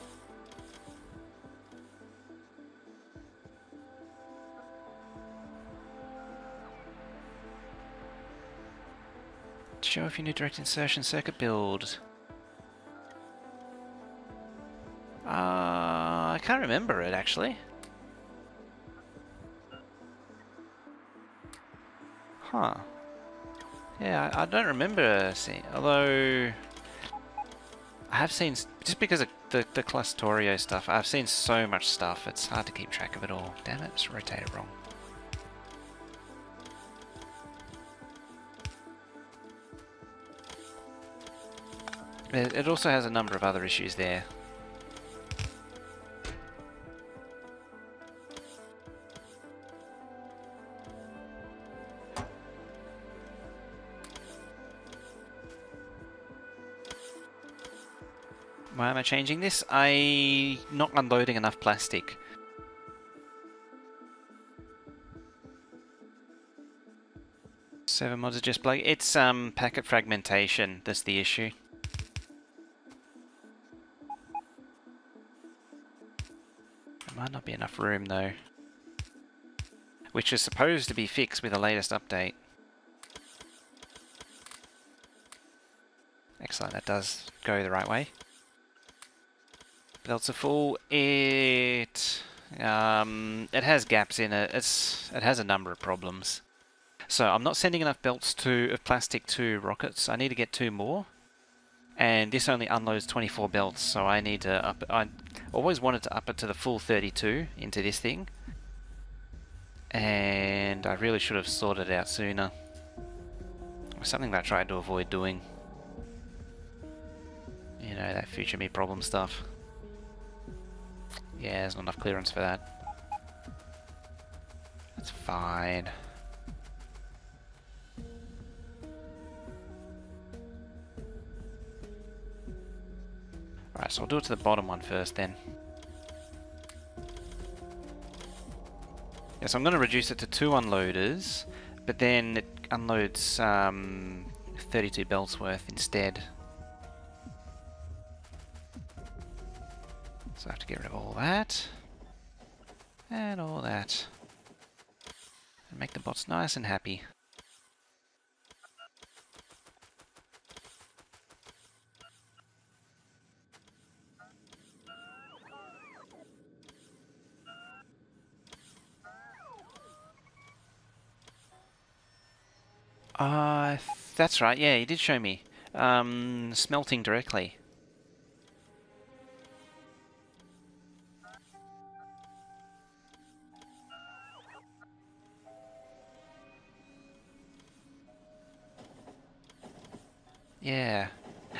Show if you new direct insertion circuit build. I can't remember it actually. Huh. Yeah, I don't remember seeing, although I have seen, just because of the Factorio stuff, I've seen so much stuff, it's hard to keep track of it all. Damn it, it's rotated wrong. It also has a number of other issues there. Why am I changing this? I'm not unloading enough plastic. Server mods are just plug. It's packet fragmentation that's the issue. There might not be enough room though. Which is supposed to be fixed with the latest update. Excellent, that does go the right way. Belts are full. It has gaps in it. It has a number of problems. So I'm not sending enough belts of plastic to rockets. I need to get 2 more. And this only unloads 24 belts, so I need to up it. I always wanted to up it to the full 32 into this thing. And I really should have sorted it out sooner. It was something that I tried to avoid doing. You know, that future me problem stuff. Yeah, there's not enough clearance for that. That's fine. Alright, so I'll do it to the bottom one first then. Yeah, so I'm going to reduce it to 2 unloaders, but then it unloads 32 belts worth instead. So I have to get rid of all that. And all that. And make the bots nice and happy. That's right, yeah, you did show me. Smelting directly. Yeah.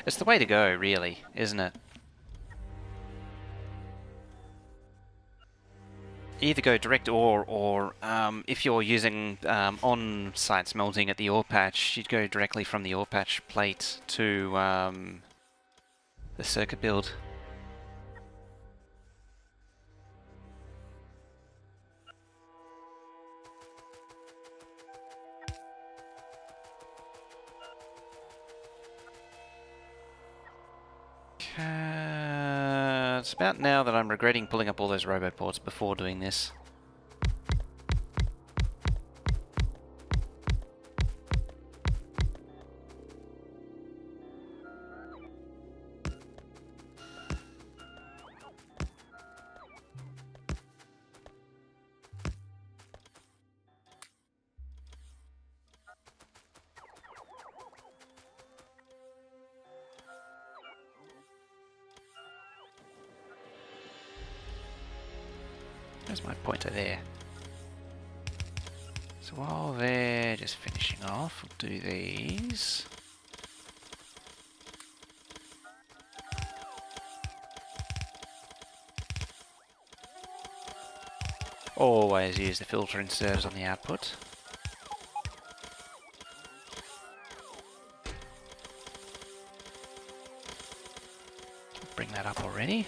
It's the way to go, really, isn't it? Either go direct ore, or if you're using on-site smelting at the ore patch, you'd go directly from the ore patch plate to the circuit build. It's about now that I'm regretting pulling up all those roboports before doing this. There's my pointer there. So while they're just finishing off, we'll do these. Always use the filter inserters on the output. Bring that up already.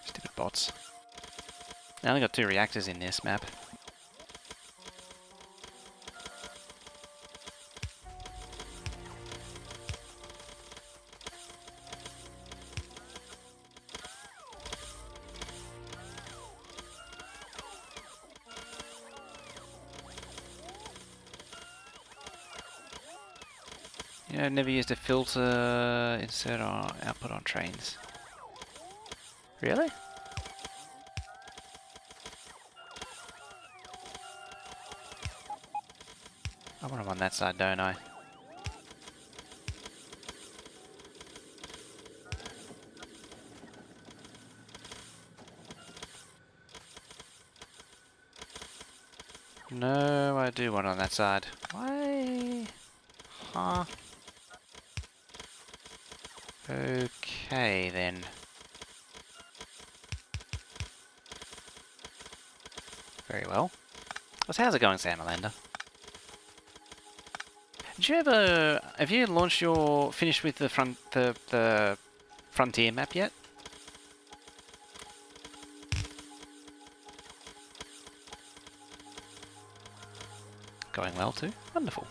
Stupid bots. I only got 2 reactors in this map. Yeah, I've never used a filter insert or output on trains. Really? I want them on that side, don't I? No, I do want it on that side. Why? Huh? Okay, then. Very well. So how's it going, Samalander? Did you ever... Have you launched your... Finished with the the Frontier map yet? Going well too? Wonderful.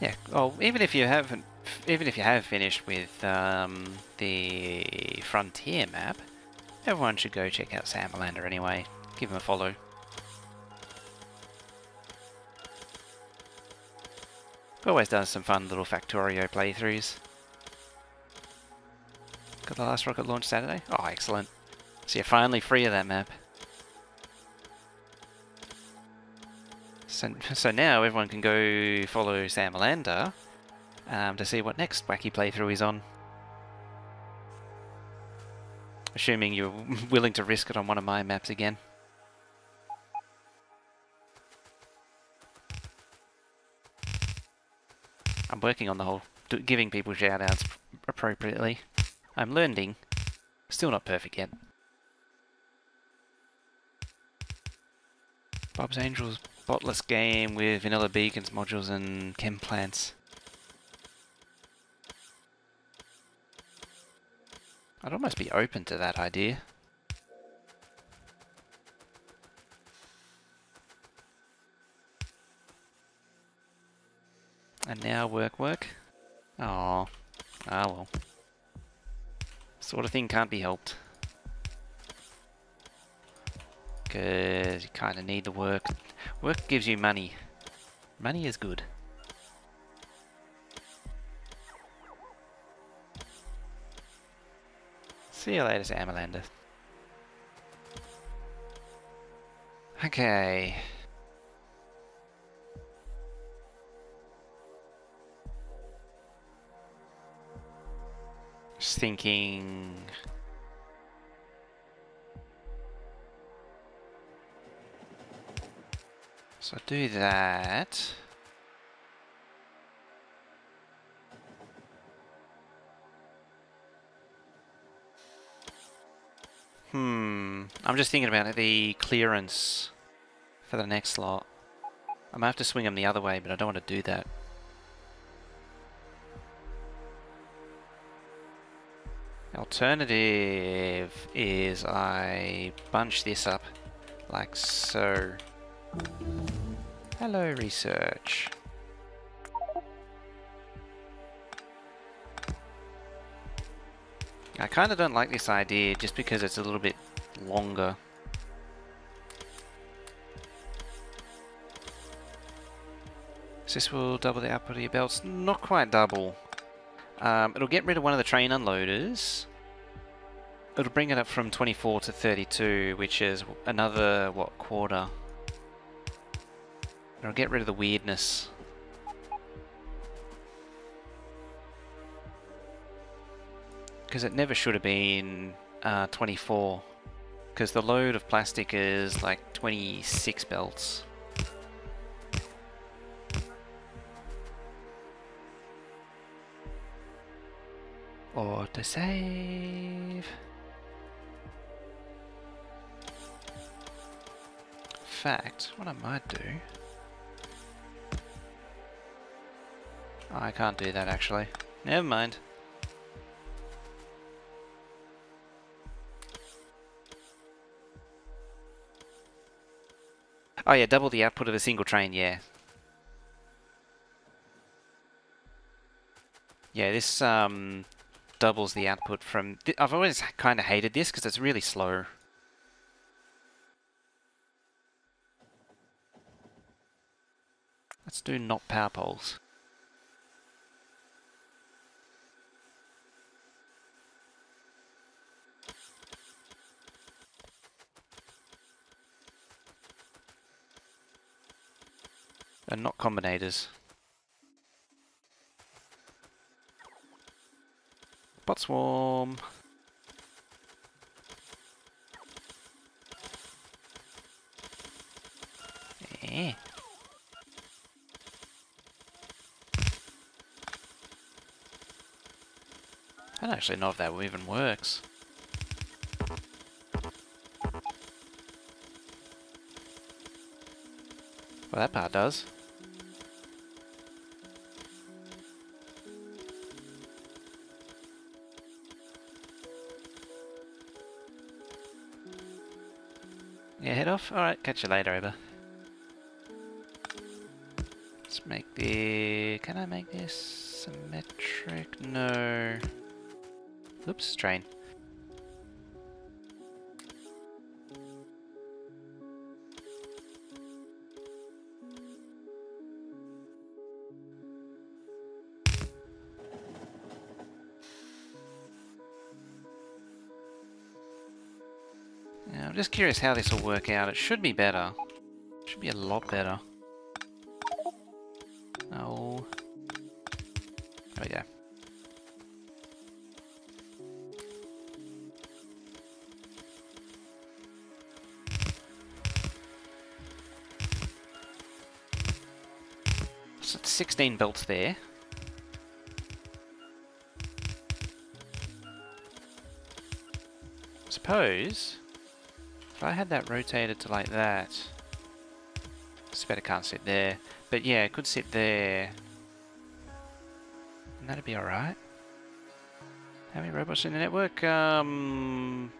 Yeah, well, even if you have finished with the Frontier map, everyone should go check out Samalander anyway. Give him a follow. Always does some fun little Factorio playthroughs. Got the last rocket launch Saturday? Oh, excellent. So you're finally free of that map. So now everyone can go follow Samalander to see what next wacky playthrough he's on. Assuming you're willing to risk it on one of my maps again. I'm working on the whole giving people shoutouts appropriately. I'm learning. Still not perfect yet. Bob's Angels botless game with vanilla beacons, modules and chem plants. I'd almost be open to that idea. And now work. Oh, ah well. Sort of thing can't be helped. Because you kind of need the work. Work gives you money. Money is good. See you later, Samalander. Okay. Just thinking... So do that. I'm just thinking about the clearance for the next slot. I might have to swing them the other way, but I don't want to do that. Alternative is I bunch this up like so. Hello, research. I kind of don't like this idea just because it's a little bit longer. So this will double the output of your belts. Not quite double. It'll get rid of one of the train unloaders. It'll bring it up from 24 to 32, which is another, what, quarter. It'll get rid of the weirdness. Because it never should have been 24. Because the load of plastic is like 26 belts. Autosave. Fact, what I might do... Oh, I can't do that actually. Never mind. Oh yeah, double the output of a single train, yeah. Yeah, this doubles the output from... I've always kind of hated this because it's really slow. Let's do not power poles. And not combinators. Bot swarm. Eh. I don't actually know if that even works. Well, that part does. Yeah, head off? Alright, catch you later, Eva. Let's make the... Can I make this symmetric? No. Oops, train. Now, I'm just curious how this will work out. It should be better. Should be a lot better. Oh. There we go. So it's 16 belts there. Suppose if I had that rotated to like that, this better can't sit there, but yeah, it could sit there, and that'd be alright. How many robots in the network? About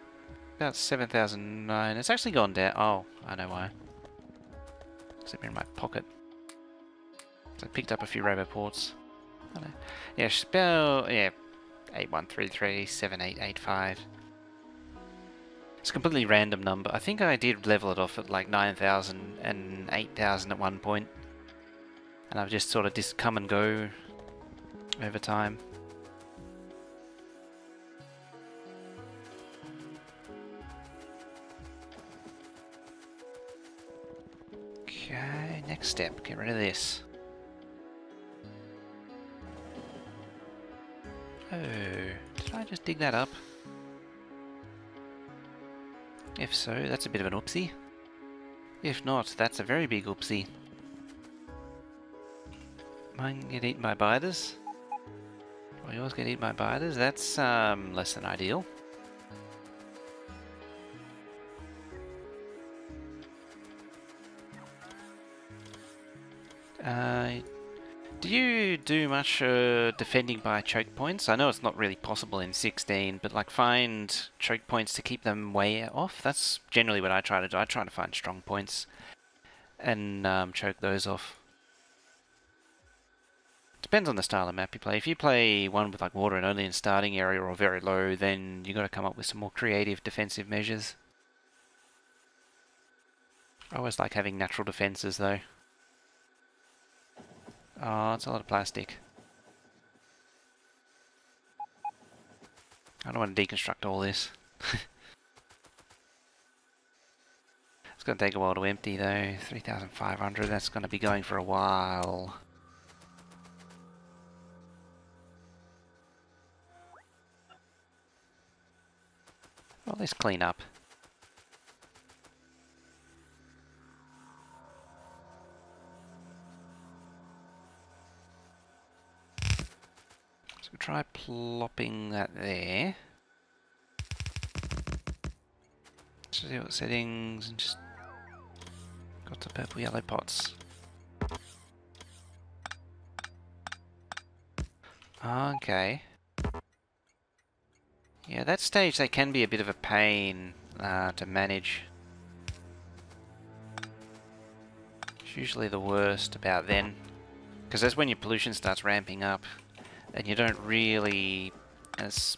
7,009. It's actually gone down. Oh, I know why. It's in my pocket. So I picked up a few robot ports. Yeah, spell, yeah, 81337885. It's a completely random number. I think I did level it off at like 9,000 and 8,000 at one point. And I've just sort of just come and go over time. Okay, next step, get rid of this. Oh, did I just dig that up? If so, that's a bit of an oopsie. If not, that's a very big oopsie. Mine get eaten by biters? Or yours get eaten by biters? That's less than ideal. Do you do much defending by choke points? I know it's not really possible in 16, but like find choke points to keep them way off. That's generally what I try to do. I try to find strong points and choke those off. Depends on the style of map you play. If you play one with like water and only in starting area or very low, then you got to come up with some more creative defensive measures. I always like having natural defenses though. Oh, it's a lot of plastic. I don't want to deconstruct all this. It's going to take a while to empty though. 3,500, that's going to be going for a while. Well, let's clean up. we'll try plopping that there. See what settings and just got the purple yellow pots. Okay. Yeah, at that stage they can be a bit of a pain to manage. It's usually the worst about then, because that's when your pollution starts ramping up, and you don't really, as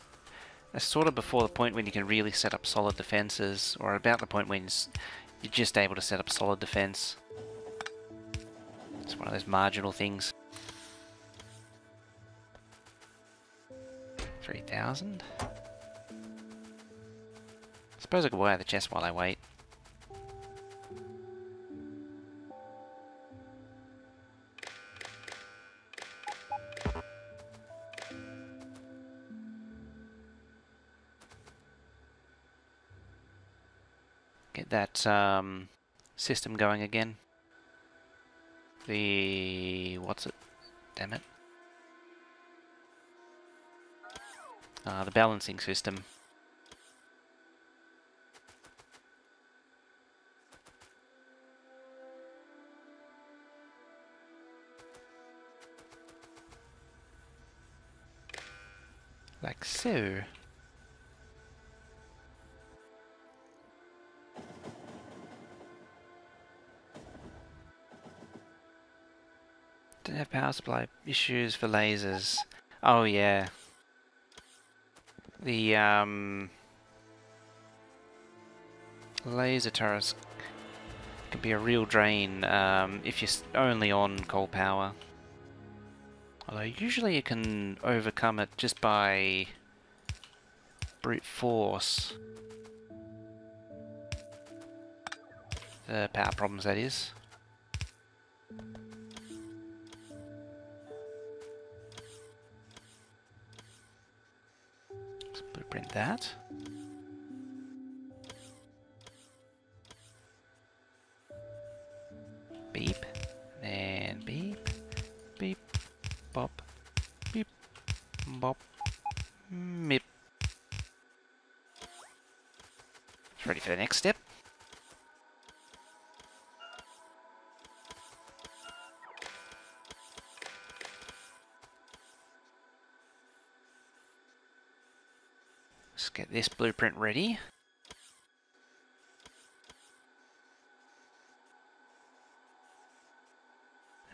sort of before the point when you can really set up solid defenses, or about the point when you're just able to set up solid defense. It's one of those marginal things. 3,000. Suppose I could wear the chest while I wait. Get that system going again. What's it? Damn it. The balancing system. Like so. Don't have power supply issues for lasers. Oh yeah. The laser turrets can be a real drain if you're only on coal power. Although usually you can overcome it just by brute force. The power problems, that is. Let's blueprint that. Beep. And beep. Beep. Bop. Beep. Bop. Mip. It's ready for the next step. Let's get this blueprint ready.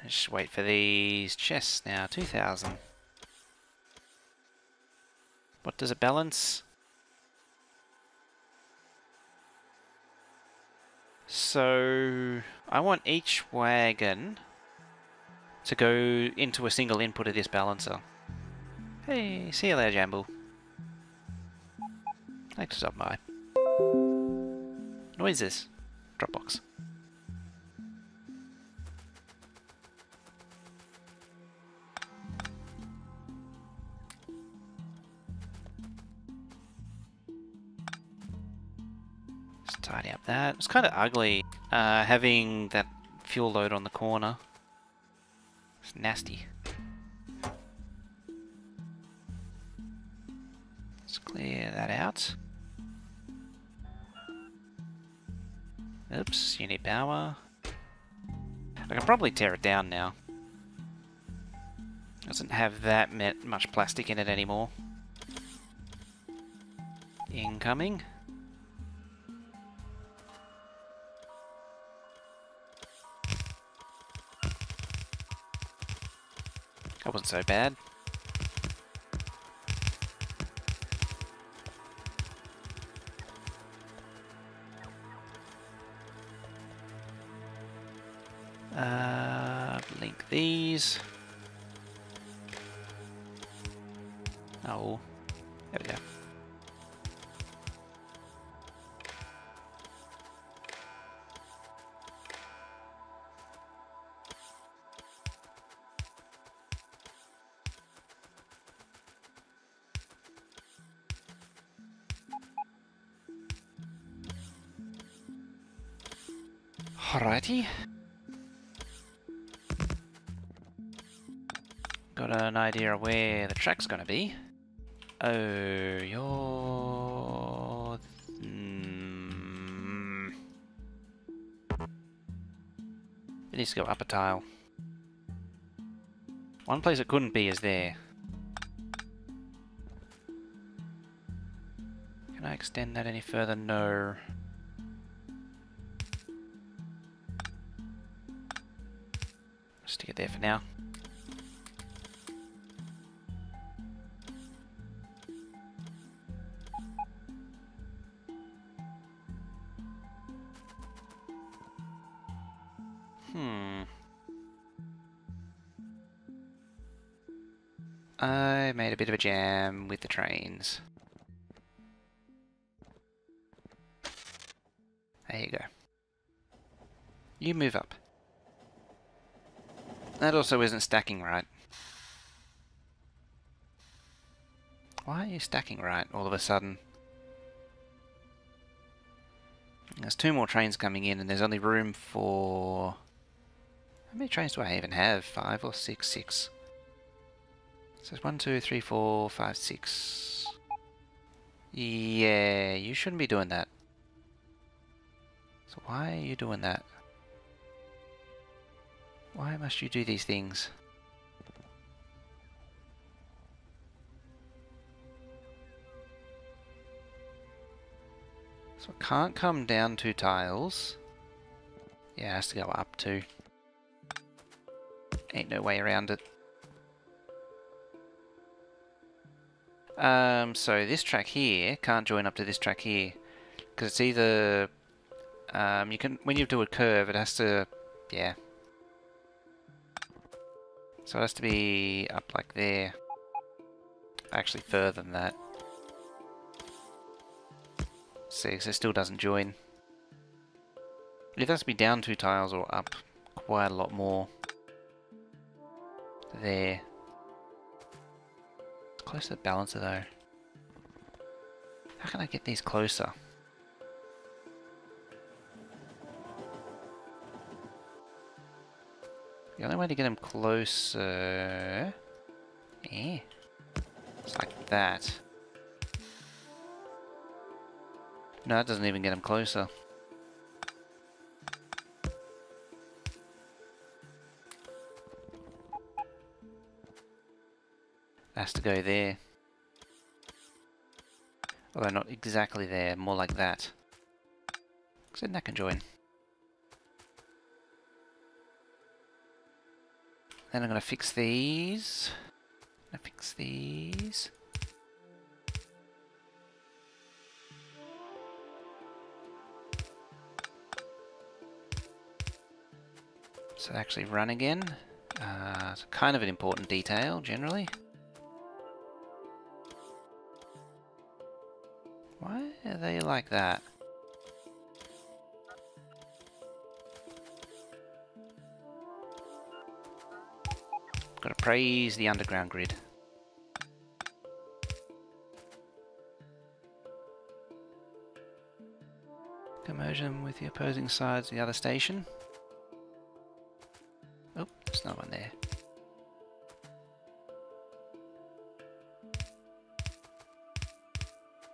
Just wait for these chests now. 2,000. What does it balance? So I want each wagon to go into a single input of this balancer. Hey, see you later, Jamble. Thanks for stopping by. Noises. Dropbox. Let's tidy up that. It's kind of ugly having that fuel load on the corner. It's nasty. Let's clear that out. Oops, you need power. I can probably tear it down now. Doesn't have that much plastic in it anymore. Incoming. That wasn't so bad. Link these. Oh, there we go. Alrighty. got an idea of where the track's gonna be. Oh, you're... It needs to go up a tile. One place it couldn't be is there. Can I extend that any further? No. Stick it there for now. I made a bit of a jam with the trains. There you go. You move up. That also isn't stacking right. Why are you stacking right all of a sudden? There's 2 more trains coming in and there's only room for... How many trains do I even have? 5 or 6? 6. So it's 1, 2, 3, 4, 5, 6. Yeah, you shouldn't be doing that. So why are you doing that? Why must you do these things? So it can't come down 2 tiles. Yeah, it has to go up 2. Ain't no way around it. So this track here can't join up to this track here. Because it's either... you can, when you do a curve, it has to... Yeah. So it has to be up like there. Actually further than that. See, so it still doesn't join. It has to be down 2 tiles or up quite a lot more. There. It's close to the balancer though. How can I get these closer? The only way to get them closer... It's like that. No, that doesn't even get them closer. It has to go there. Although not exactly there, more like that. Because then that can join. Then I'm going to fix these. So they actually run again. It's kind of an important detail, generally. Why are they like that? Gotta praise the underground grid. Merge them with the opposing sides of the other station. Oh, there's no one there.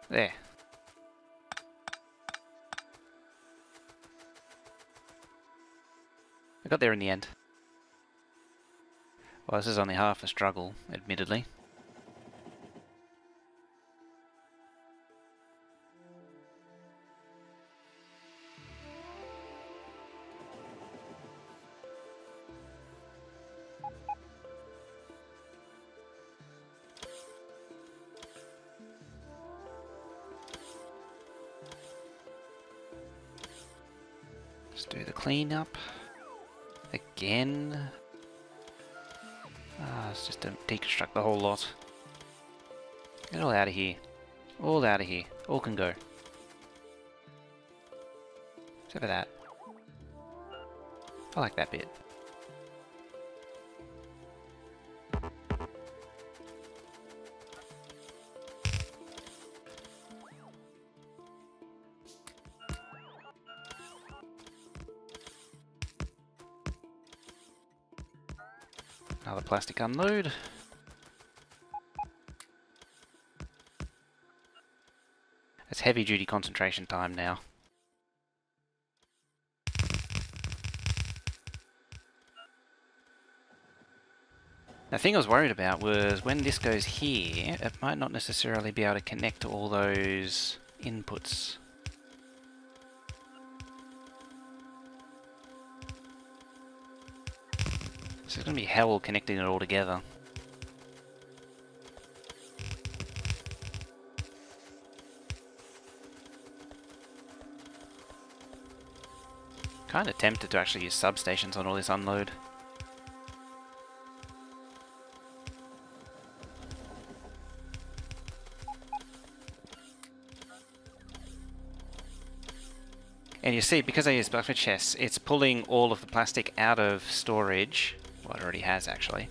There. I got there in the end. Well, this is only half a struggle, admittedly. Let's do the cleanup again. Let's just deconstruct the whole lot. Get it all out of here. All out of here. All can go. Except for that. I like that bit. Another plastic unload. It's heavy duty concentration time now. The thing I was worried about was when this goes here, it might not necessarily be able to connect to all those inputs. So it's going to be hell connecting it all together. Kind of tempted to actually use substations on all this unload. And you see, because I use buffer chests, it's pulling all of the plastic out of storage. Well, it already has, actually.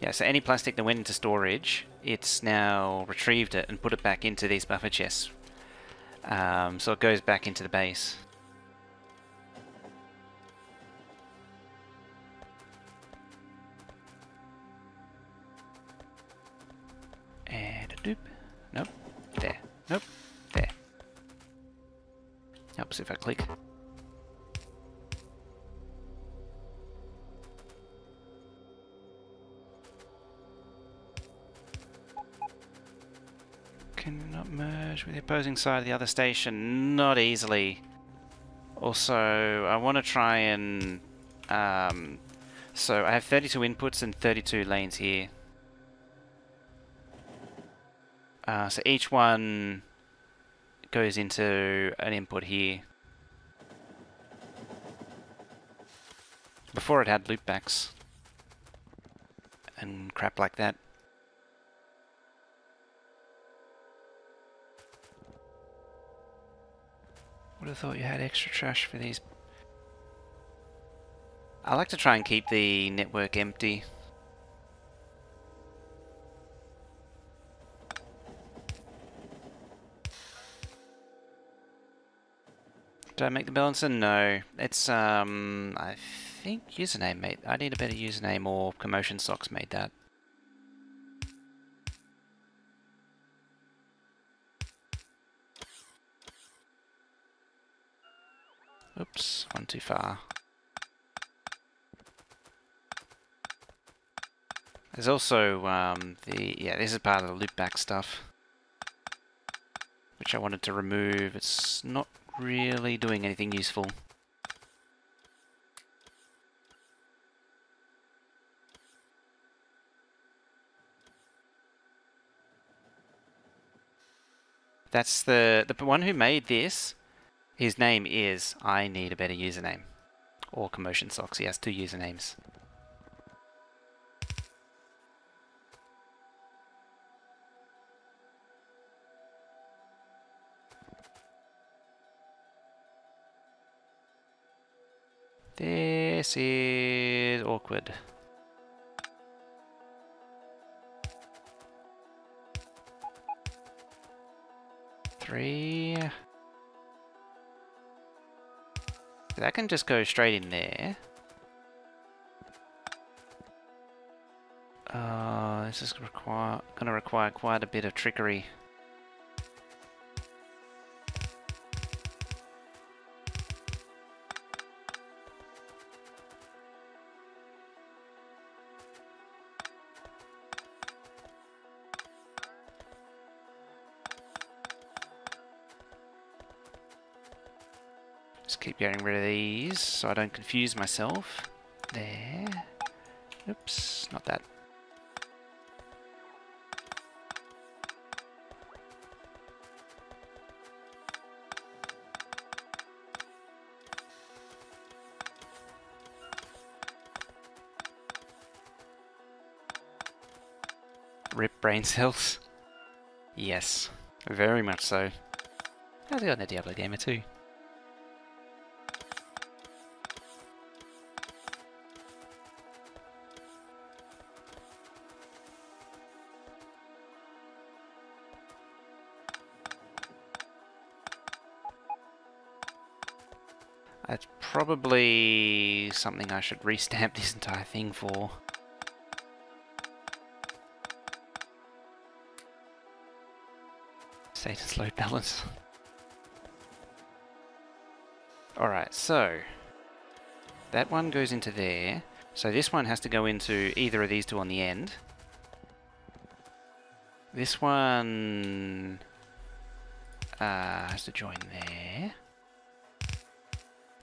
Yeah, so any plastic that went into storage, it's now retrieved it and put it back into these buffer chests. So it goes back into the base. And a doop. Nope. There. Nope. There. Helps if I click. Cannot merge with the opposing side of the other station. Not easily. Also, I want to try and... so I have 32 inputs and 32 lanes here. So each one goes into an input here. Before it had loopbacks and crap like that. Would have thought you had extra trash for these. I like to try and keep the network empty. Did I make the balancer? No. It's, I think username made... I need a better username, or Commotion Socks made that. Oops, one too far. There's also, yeah, this is part of the loopback stuff, which I wanted to remove. It's not really doing anything useful. That's the one who made this. His name is I Need a Better Username, or Commotion Socks. He has 2 usernames. This is awkward. Three. That can just go straight in there. This is gonna require quite a bit of trickery. Just keep getting rid of these so I don't confuse myself. There. Oops, not that. Rip brain cells. Yes, very much so. How's it on the Diablo Gamer too? That's probably something I should restamp this entire thing for. Satan's load balance. Alright, so that one goes into there. So this one has to go into either of these two on the end. This one has to join there.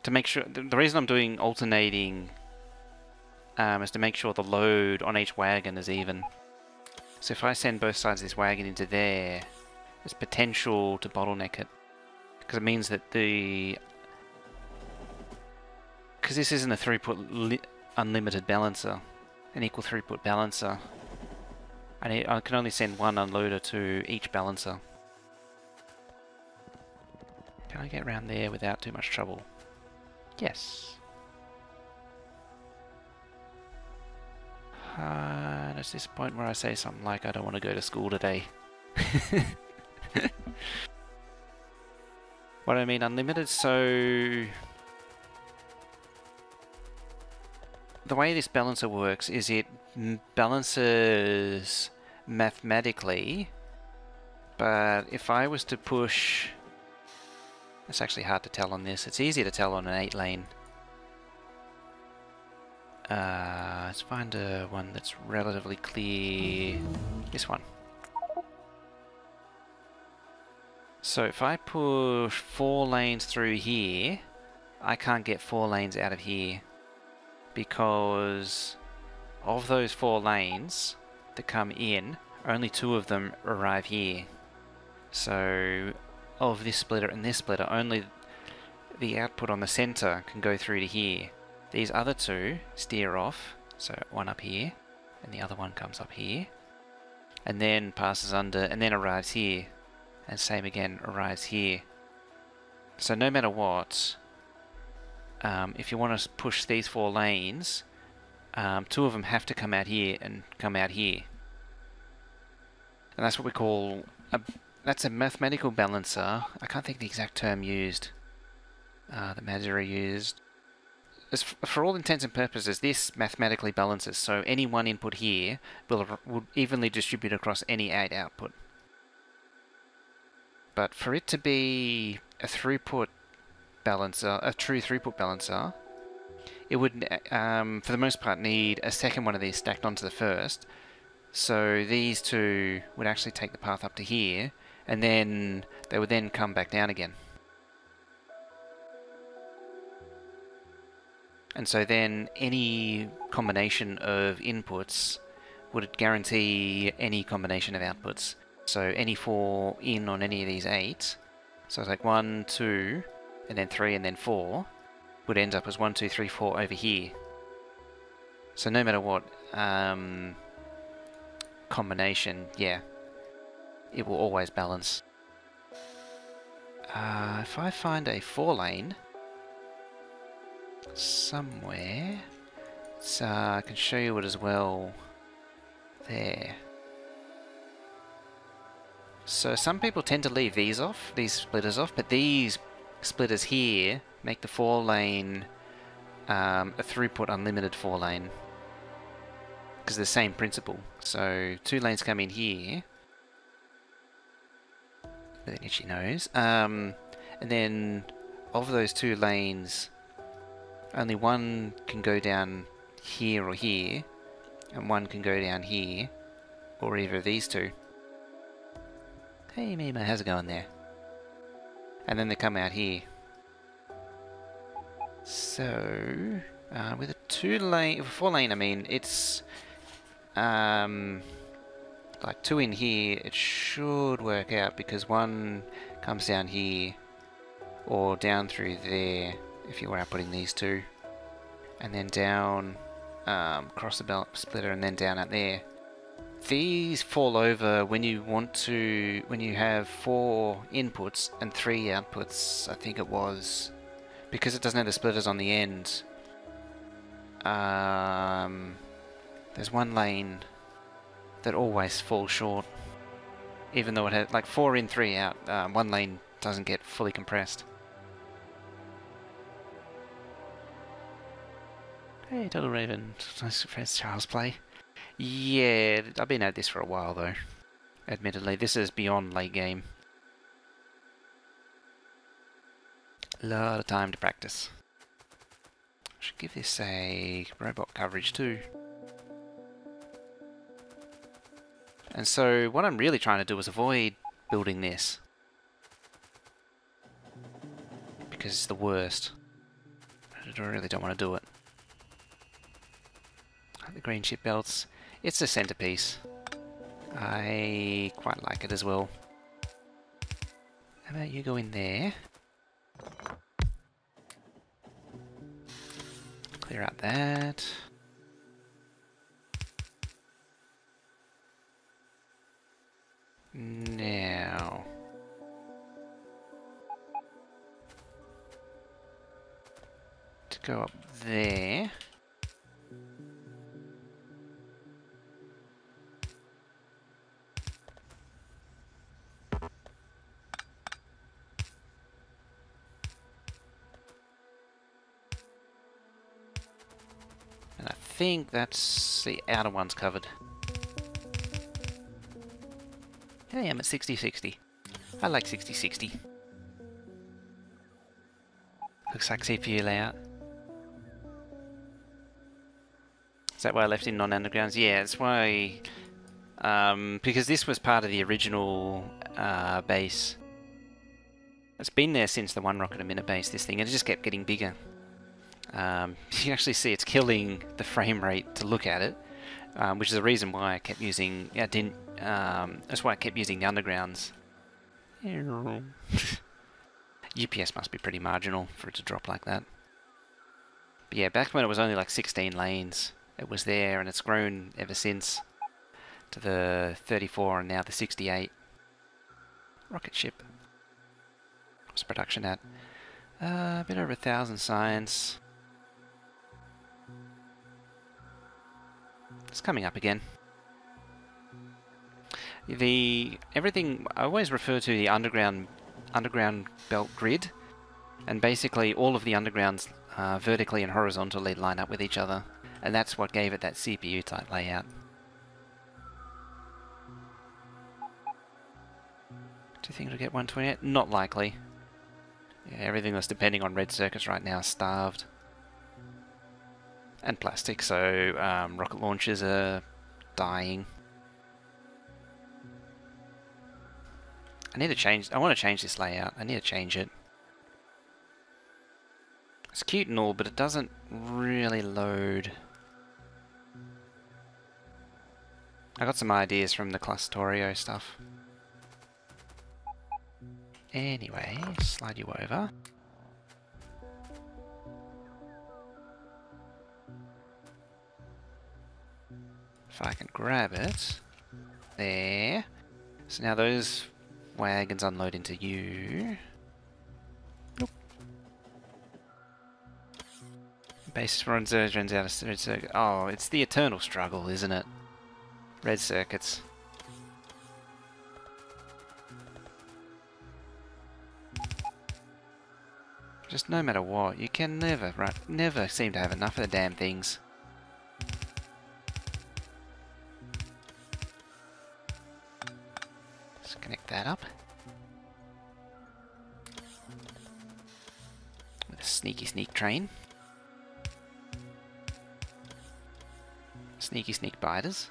To make sure, the reason I'm doing alternating is to make sure the load on each wagon is even. So if I send both sides of this wagon into there, there's potential to bottleneck it. Because it means that because this isn't a throughput unlimited balancer, an equal throughput balancer. I can only send one unloader to each balancer. Can I get around there without too much trouble? Yes. And it's this point where I say something like, I don't want to go to school today. What do I mean unlimited? So the way this balancer works is it balances mathematically, but if I was to push... It's actually hard to tell on this. It's easier to tell on an 8-lane. Let's find one that's relatively clear. This one. So if I push 4 lanes through here, I can't get 4 lanes out of here, because of those 4 lanes that come in, only 2 of them arrive here. So of this splitter and this splitter, only the output on the center can go through to here. These other 2 steer off, so one up here, and the other one comes up here, and then passes under, and then arrives here, and same again, arrives here. So no matter what, if you want to push these 4 lanes, 2 of them have to come out here and come out here. And that's what we call that's a mathematical balancer. I can't think of the exact term used. The Mazara used. For all intents and purposes, this mathematically balances. So any one input here will evenly distribute across any 8 output. But for it to be a throughput balancer, a true throughput balancer, it would, for the most part, need a second one of these stacked onto the first. So these 2 would actually take the path up to here, and then they would then come back down again. And so then any combination of inputs would guarantee any combination of outputs. So any 4 in on any of these 8, so it's like 1, 2, and then 3, and then 4, would end up as 1, 2, 3, 4 over here. So no matter what combination, yeah, it will always balance. If I find a 4-lane somewhere, I can show you it as well. There. So some people tend to leave these off, these splitters off, but these splitters here make the 4-lane a throughput unlimited 4-lane, because the same principle. So 2 lanes come in here with an itchy nose, and then of those 2 lanes, only one can go down here or here, and one can go down here, or either of these 2. Hey Mima, how's it going there? And then they come out here. So, with a 2-lane, 4-lane, I mean, it's like 2 in here, it should work out, because 1 comes down here, or down through there, if you were outputting these 2, and then down, across the belt splitter, and then down out there. These fall over when you want to, when you have 4 inputs and 3 outputs, I think it was, because it doesn't have the splitters on the end. There's 1 lane that always falls short, even though it had like 4 in, 3 out. 1 lane doesn't get fully compressed. Hey, Total Raven, nice friends Charles play. Yeah, I've been at this for a while though. Admittedly, this is beyond late game. A lot of time to practice. I should give this a robot coverage too. And so what I'm really trying to do is avoid building this, because it's the worst. I really don't want to do it. The green chip belts. It's a centerpiece. I quite like it as well. How about you go in there? Clear out that. Now... to go up there... and I think that's the outer one's covered. Hey, I'm at 60-60. I like 60-60. Looks like CPU layout. Is that why I left in non-undergrounds? Yeah, that's why... because this was part of the original base. It's been there since the 1 rocket a minute base, this thing, and it just kept getting bigger. You can actually see it's killing the frame rate to look at it, which is the reason why I kept using... that's why I kept using the undergrounds. UPS must be pretty marginal for it to drop like that. But yeah, back when it was only like 16 lanes, it was there, and it's grown ever since to the 34 and now the 68. Rocket ship. What's production at? A bit over 1,000 science. It's coming up again. Everything I always refer to the underground belt grid, and basically all of the undergrounds vertically and horizontally line up with each other, and that's what gave it that CPU type layout. Do you think it'll get 128? Not likely. Yeah, everything that's depending on red circuits right now is starved. And plastic, so rocket launchers are dying. I want to change this layout. I need to change it. It's cute and all, but it doesn't really load. I got some ideas from the Factorio stuff. Anyway, slide you over. If I can grab it. There. So now those wagons unload into you. Nope. Base runs out of red circuit. Oh, it's the eternal struggle, isn't it? Red circuits. Just no matter what, you can never seem to have enough of the damn things. Let's connect that up. With a sneak train. Sneak biters.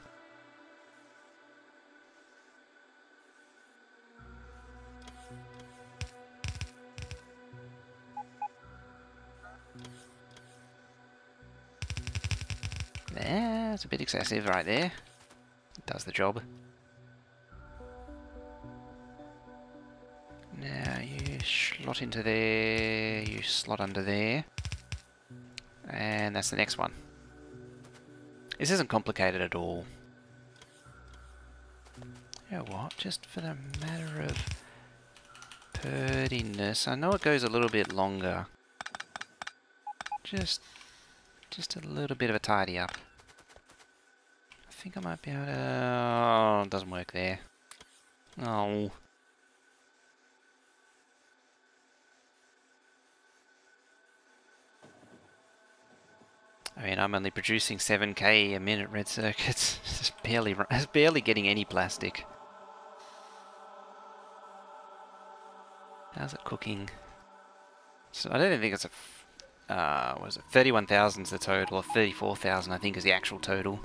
There, it's a bit excessive right there. It does the job. Now you slot into there, you slot under there. And that's the next one. This isn't complicated at all. You know what, just for the matter of purdiness, I know it goes a little bit longer. Just a little bit of a tidy up. I think I might be able to... Oh, it doesn't work there. Oh. I mean, I'm only producing 7k a minute red circuits. It's barely getting any plastic. How's it cooking? So I don't even think it's a... what is it? 31,000 is the total, or 34,000 I think is the actual total.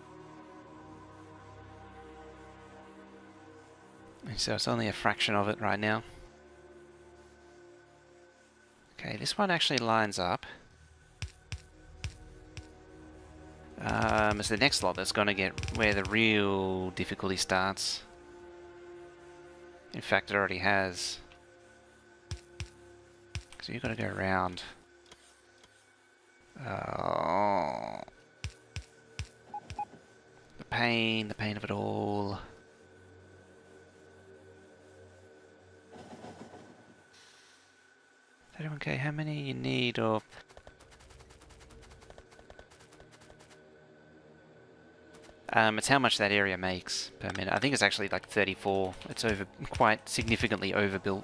And so it's only a fraction of it right now. Okay, this one actually lines up. It's the next lot that's going to get where the real difficulty starts. In fact, it already has. So you've got to go around. Oh. The pain of it all. Okay, how many you need, or... it's how much that area makes per minute. I think it's actually like 34. It's quite significantly overbuilt.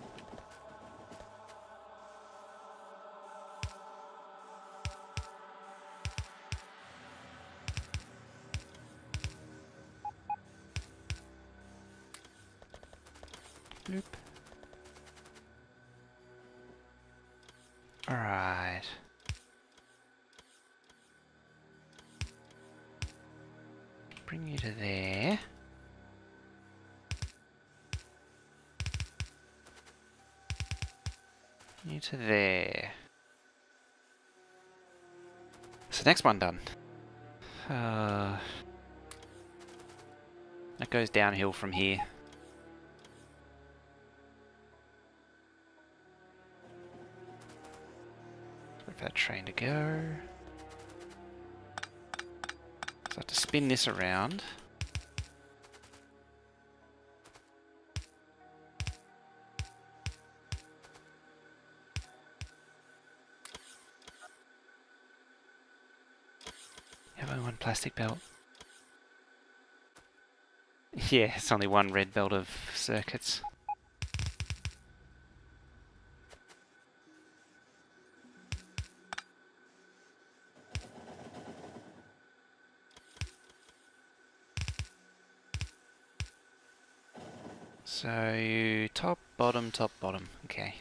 Bloop. Alright. Bring you to there. You to there. So next one done. That goes downhill from here. Wait for that train to go. So I have to spin this around. Have only one plastic belt. Yeah, it's only one red belt of circuits. So you top, bottom, okay.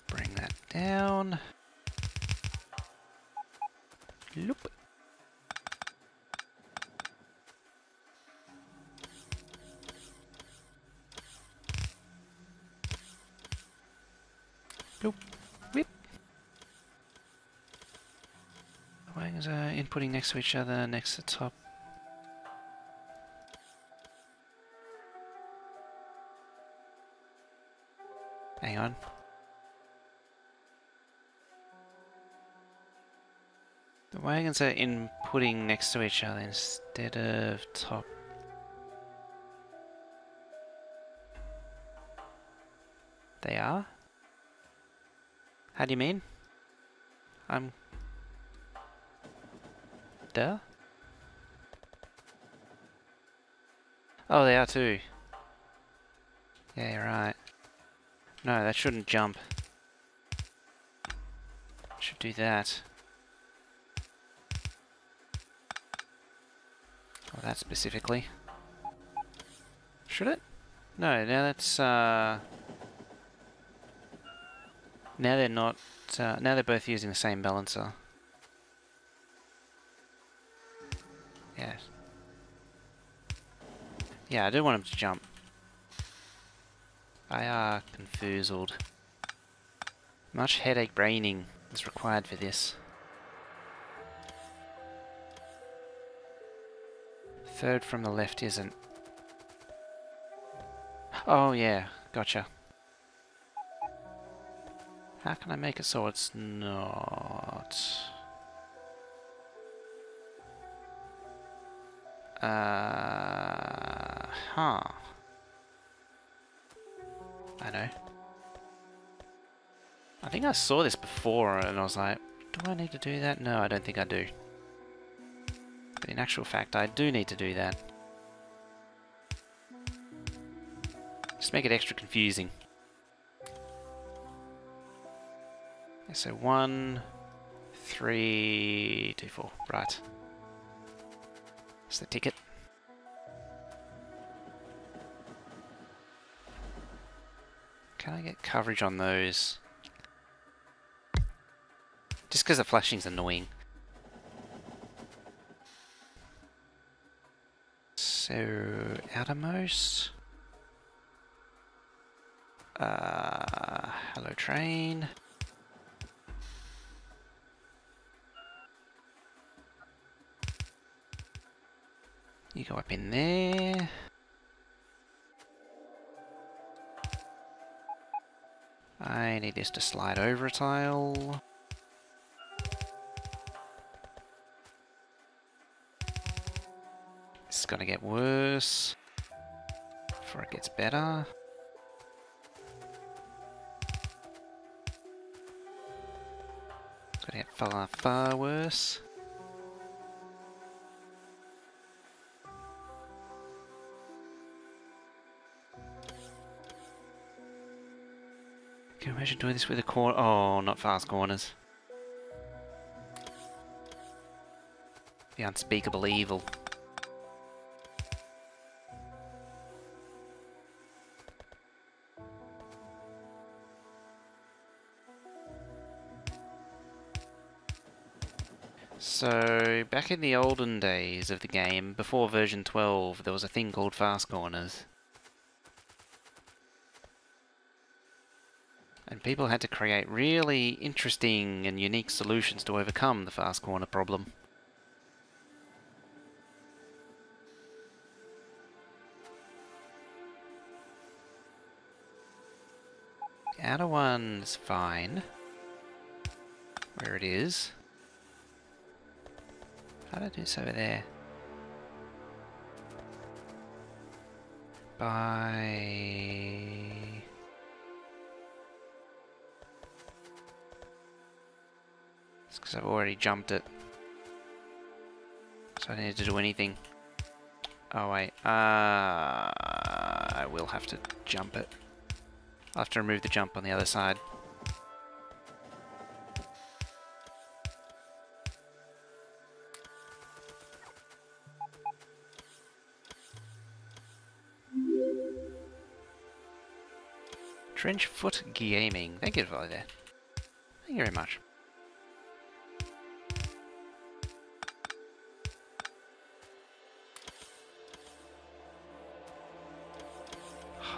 Bring that down. Loop. Loop. Whip. The wagons are inputting next to each other, next to the top. Hang on. The wagons are inputting next to each other instead of top. They are? How do you mean? I'm... Duh? Oh, they are too. Yeah, you're right. No, that shouldn't jump. Should do that. Oh, that specifically. Should it? No, now that's, now they're not, now they're both using the same balancer. Yeah. Yeah, I do want them to jump. I are confoozled. Much headache braining is required for this. Third from the left isn't. Oh yeah, gotcha. How can I make it so it's not? Huh. I know. I think I saw this before and I was like, do I need to do that? No, I don't think I do. But in actual fact, I do need to do that. Just make it extra confusing. So 1, 3, 2, 4. Right. That's the ticket. Can I get coverage on those? Just because the flashing's annoying. So, outermost. Hello train. You go up in there. I need this to slide over a tile. This is gonna get worse before it gets better. It's gonna get far, far worse. Can you imagine doing this with a corner? Oh, not fast corners. The unspeakable evil. So, back in the olden days of the game, before version 12, there was a thing called fast corners. And people had to create really interesting and unique solutions to overcome the fast corner problem. The outer one's fine. Where it is. How do I do this over there? By... It's because I've already jumped it. So I don't need to do anything. Oh wait, I will have to jump it. I'll have to remove the jump on the other side. Trenchfoot Gaming. Thank you for that. Thank you very much.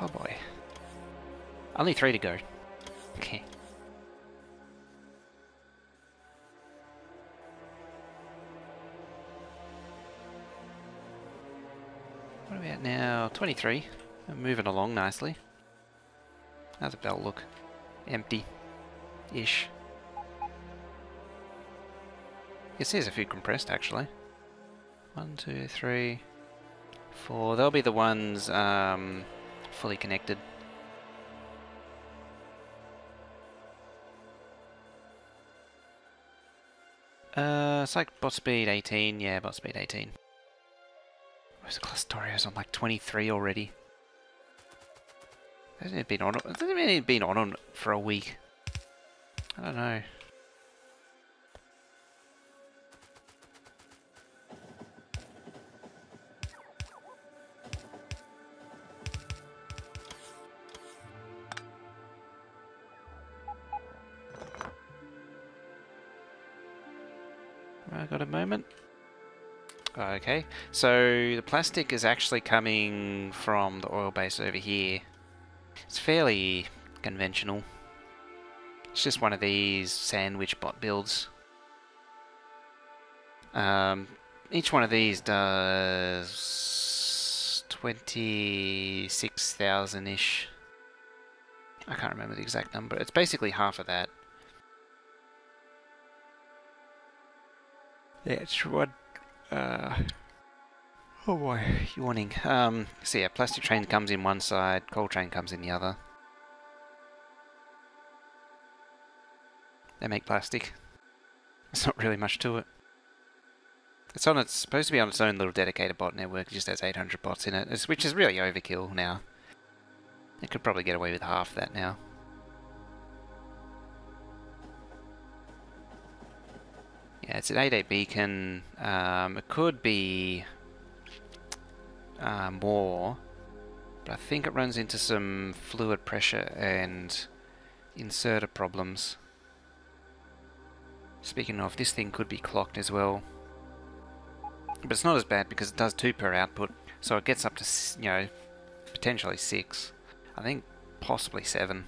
Oh boy. Only 3 to go. Okay. What are we at now? 23. I'm moving along nicely. How's the belt look? Empty-ish. It says a few compressed actually. 1, 2, 3, 4. They'll be the ones fully connected. It's like bot speed 18. Yeah, bot speed 18. Where's the Clustorios on like 23 already? Hasn't it been on? Hasn't it been on for a week? I don't know. I got a moment. Okay, so the plastic is actually coming from the oil base over here. It's fairly conventional. It's just one of these sandwich bot builds. Each one of these does 26,000-ish. I can't remember the exact number. It's basically half of that. Yeah, it's what. Oh boy, yawning. So yeah, plastic train comes in one side, coal train comes in the other. They make plastic. There's not really much to it. It's supposed to be on its own little dedicated bot network. It just has 800 bots in it, which is really overkill now. It could probably get away with half that now. Yeah, it's an 8-8 beacon. It could be more, but I think it runs into some fluid pressure and inserter problems. Speaking of, this thing could be clocked as well. But it's not as bad because it does 2 per output, so it gets up to, you know, potentially 6. I think possibly 7.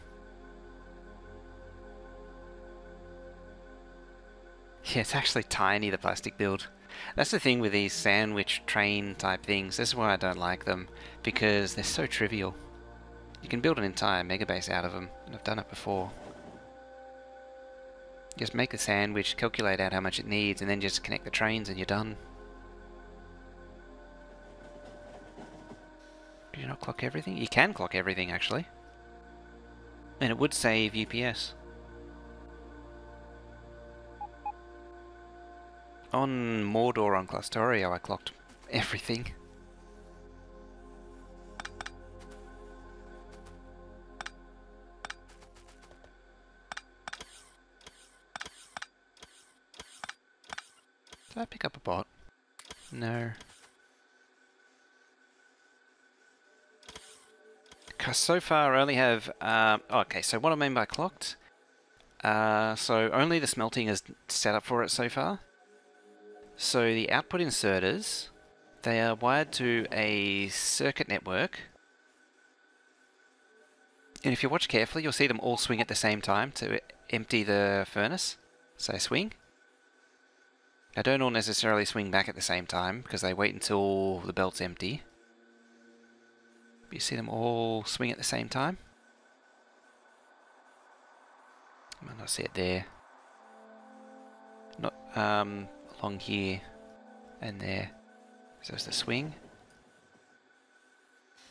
Yeah, it's actually tiny, the plastic build. That's the thing with these sandwich train type things. This is why I don't like them, because they're so trivial. You can build an entire megabase out of them, and I've done it before. Just make the sandwich, calculate out how much it needs, and then just connect the trains and you're done. Do you not clock everything? You can clock everything, actually. And it would save UPS. On Moar on Factorio, I clocked everything. Did I pick up a bot? No. Because so far I only have... okay, so what I mean by clocked... so only the smelting is set up for it so far. So the output inserters, they are wired to a circuit network. And if you watch carefully, you'll see them all swing at the same time to empty the furnace. So swing. They don't all necessarily swing back at the same time because they wait until the belt's empty. But you see them all swing at the same time. I might not see it there. Not along here and there. So it's the swing.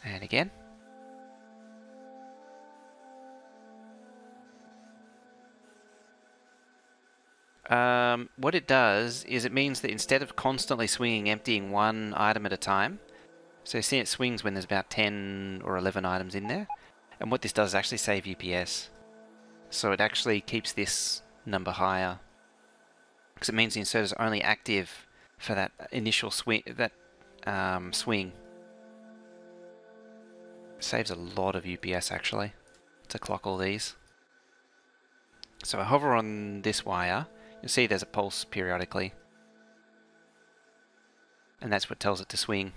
And again. What it does is it means that instead of constantly swinging, emptying one item at a time, so you see it swings when there's about 10 or 11 items in there, and what this does is actually save UPS. So it actually keeps this number higher, because it means the insert is only active for that initial swing. Swing saves a lot of UPS actually to clock all these. So I hover on this wire. You'll see there's a pulse periodically. And that's what tells it to swing.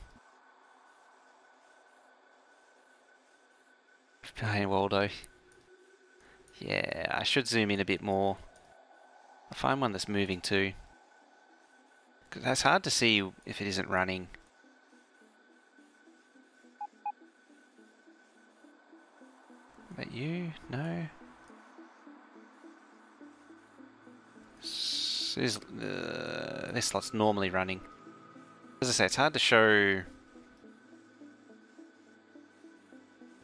Hey Waldo. Yeah, I should zoom in a bit more. I'll find one that's moving too. Because that's hard to see if it isn't running. But you? No. This slot's normally running. As I say, it's hard to show...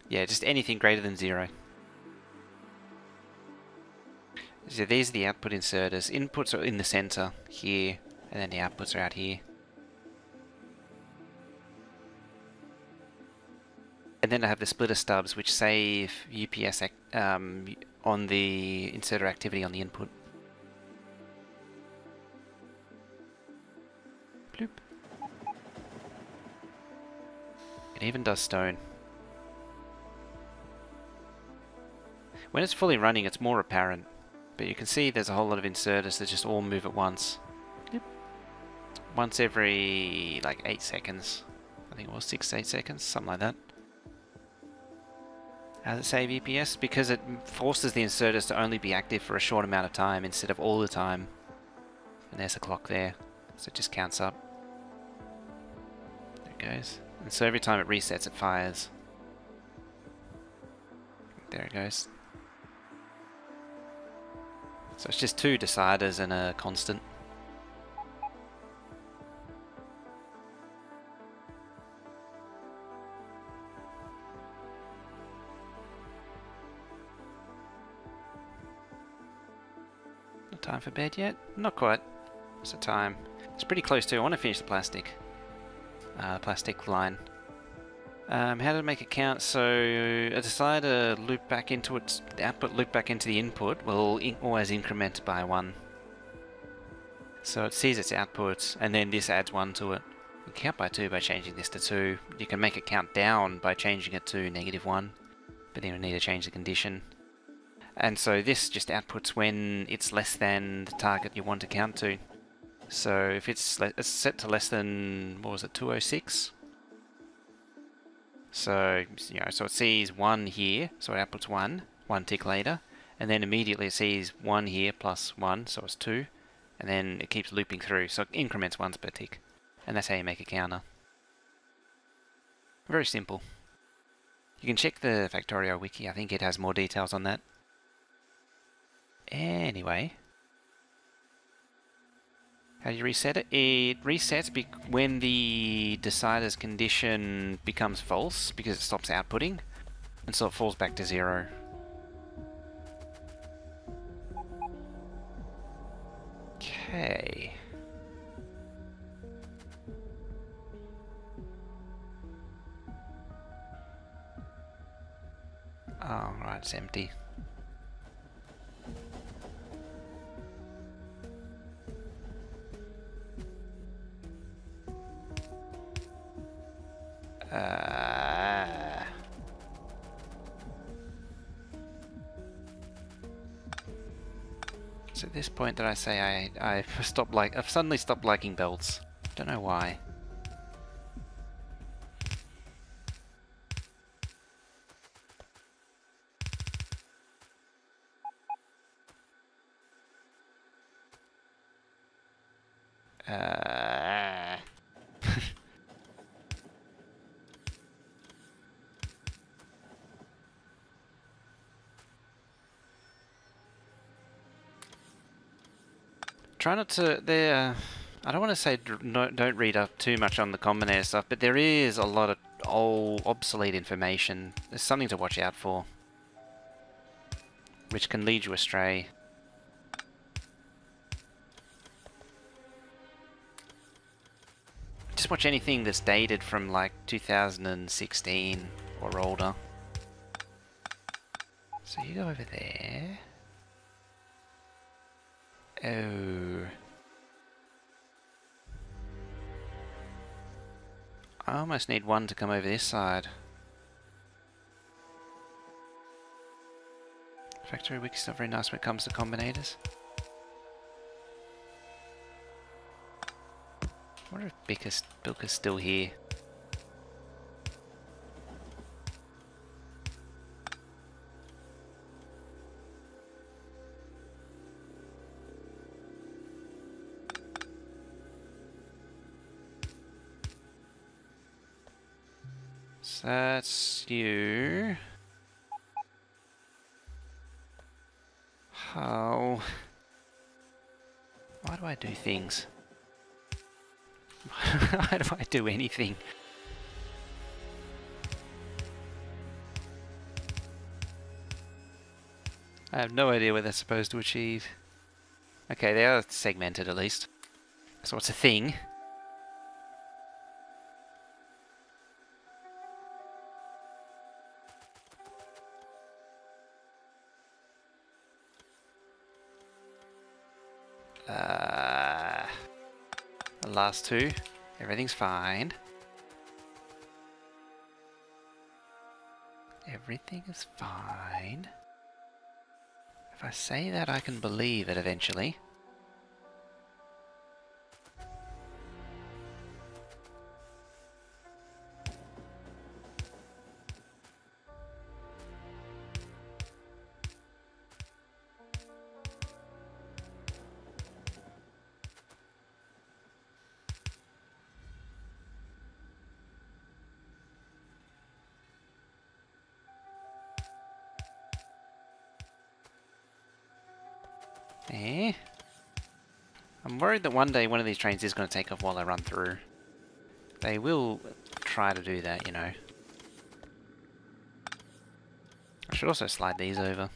Yeah, just anything greater than 0. So these are the output inserters. Inputs are in the center here, and then the outputs are out here. And then I have the splitter stubs, which save UPS on the inserter activity on the input. Bloop. It even does stone. When it's fully running, it's more apparent. But you can see there's a whole lot of inserters that just all move at once. Yep. Once every, like, 8 seconds. I think it was 6 to 8 seconds, something like that. How does it save EPS? Because it forces the inserters to only be active for a short amount of time instead of all the time. And there's a clock there. So it just counts up. There it goes. And so every time it resets, it fires. There it goes. So it's just 2 deciders and a constant. Not time for bed yet? Not quite. What's the time? It's pretty close to. I want to finish the plastic line. How to make it count? So a decider loop back into its the output, loop back into the input will always increment by 1. So it sees its output, and then this adds 1 to it. You can count by 2 by changing this to 2. You can make it count down by changing it to -1, but then you need to change the condition. And so this just outputs when it's less than the target you want to count to. So if it's set to less than, what was it, 206? So, so it sees 1 here, so it outputs 1 tick later, and then immediately it sees 1 here plus 1, so it's 2, and then it keeps looping through, so it increments once per tick. And that's how you make a counter. Very simple. You can check the Factorio wiki, I think it has more details on that. Anyway, how do you reset it? It resets when the decider's condition becomes false, because it stops outputting, and so it falls back to 0. Okay. Oh, right, it's empty. So at this point that I say I've suddenly stopped liking belts. Don't know why. Try not to. I don't want to say don't read up too much on the Combinator stuff, but there is a lot of old, obsolete information. There's something to watch out for, which can lead you astray. Just watch anything that's dated from like 2016 or older. So you go over there. Oh. I almost need one to come over this side. Factory Wiki's not very nice when it comes to combinators. I wonder if Bilka's still here. So that's you. How? Why do I do things? Why do I do anything? I have no idea what they're supposed to achieve. Okay, they are segmented at least. So it's a thing. The last two, everything's fine. Everything is fine. If I say that, I can believe it eventually. Eh? I'm worried that one day one of these trains is going to take off while I run through. They will try to do that, you know. I should also slide these over.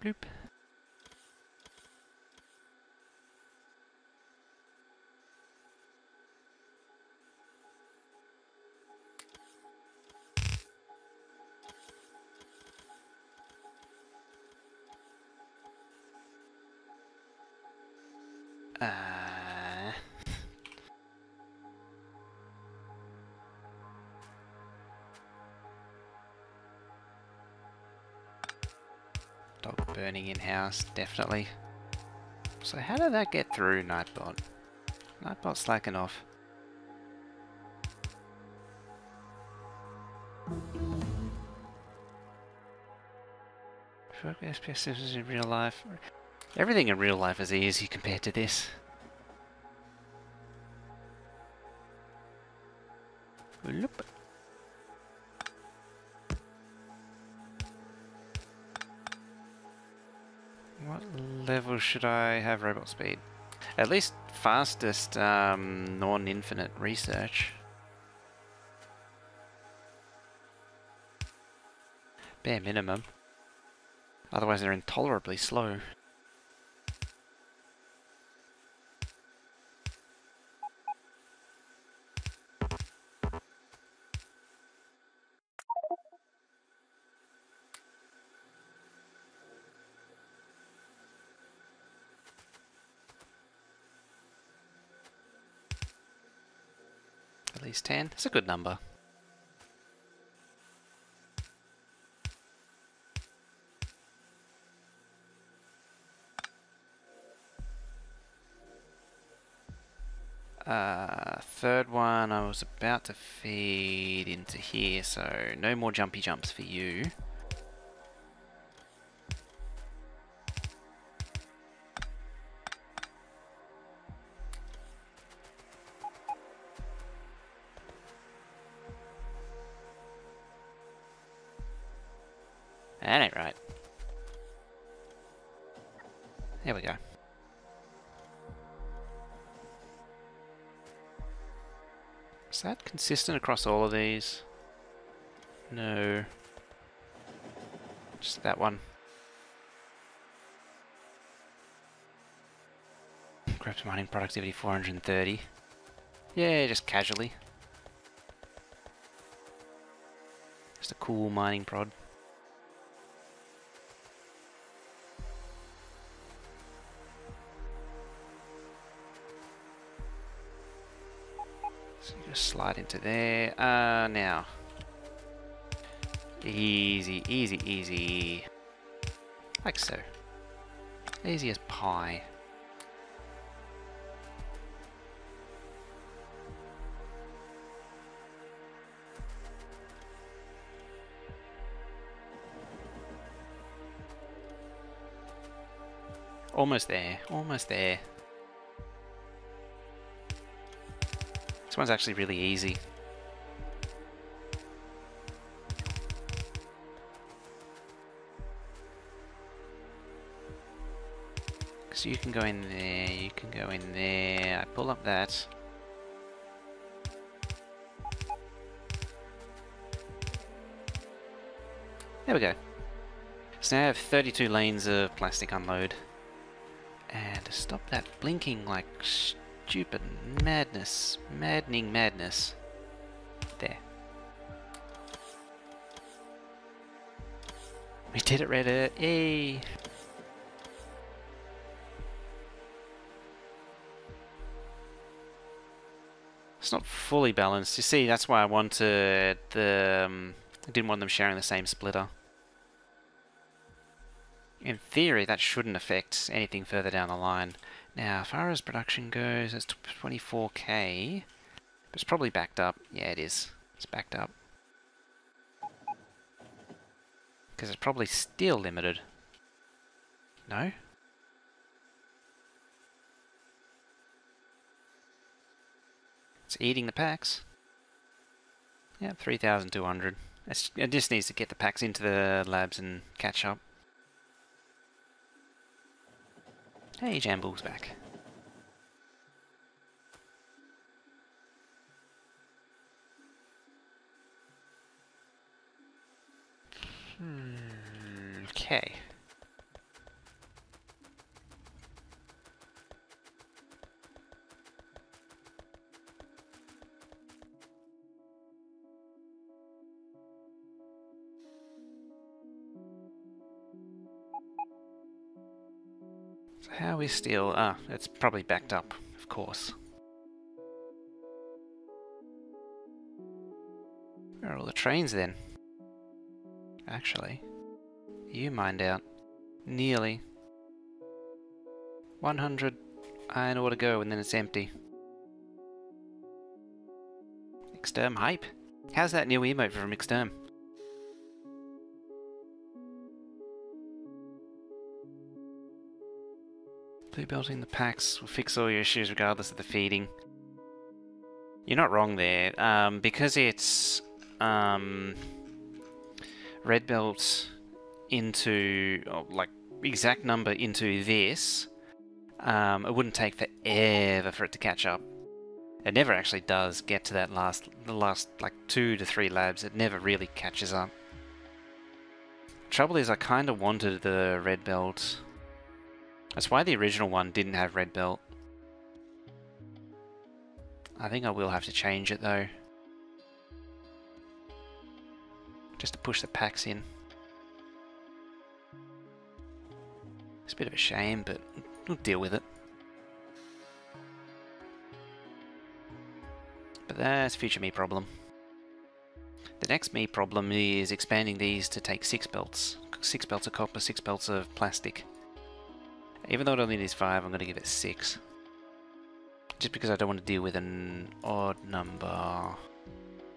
Bloop. Uh, Dog burning in-house, definitely. So how did that get through, Nightbot? Nightbot slacking off. SPS is in real life. Everything in real life is easy compared to this. Loop. What level should I have robot speed? At least fastest non-infinite research. Bare minimum. Otherwise they're intolerably slow. At least 10. That's a good number. Third one I was about to feed into here, so no more jumpy jumps for you. That ain't right. There we go. Is that consistent across all of these? No. Just that one. Grabs mining productivity 430. Yeah, just casually. Just a cool mining prod. So you just slide into there. Now. Easy, easy, easy. Like so. Easy as pie. Almost there, almost there. This one's actually really easy. So you can go in there, you can go in there. I pull up that. There we go. So now I have 32 lanes of plastic unload. And to stop that blinking like stupid madness, maddening madness. There. We did it, Reddit. Yay! It's not fully balanced. You see, that's why I wanted the... I didn't want them sharing the same splitter. In theory, that shouldn't affect anything further down the line. Now, as far as production goes, it's 24k. But it's probably backed up. Yeah, it is. It's backed up. Because it's probably still limited. No? It's eating the packs. Yeah, 3,200. It just needs to get the packs into the labs and catch up. Hey, Jambul's back. Okay. So how is steel? Ah, it's probably backed up, of course. Where are all the trains then? Actually, you mined out. Nearly. 100 iron ore to go and then it's empty. Exterm hype? How's that new emote from Exterm? Blue belting the packs will fix all your issues regardless of the feeding. You're not wrong there. Because it's red belt into like exact number into this, it wouldn't take forever for it to catch up. It never actually does get to that the last like 2 to 3 labs. It never really catches up. Trouble is, I kind of wanted the red belt. That's why the original one didn't have red belt. I think I will have to change it though, just to push the packs in. It's a bit of a shame, but we'll deal with it. But that's future me problem. The next me problem is expanding these to take 6 belts. 6 belts of copper, 6 belts of plastic. Even though it only needs 5, I'm going to give it 6. Just because I don't want to deal with an odd number.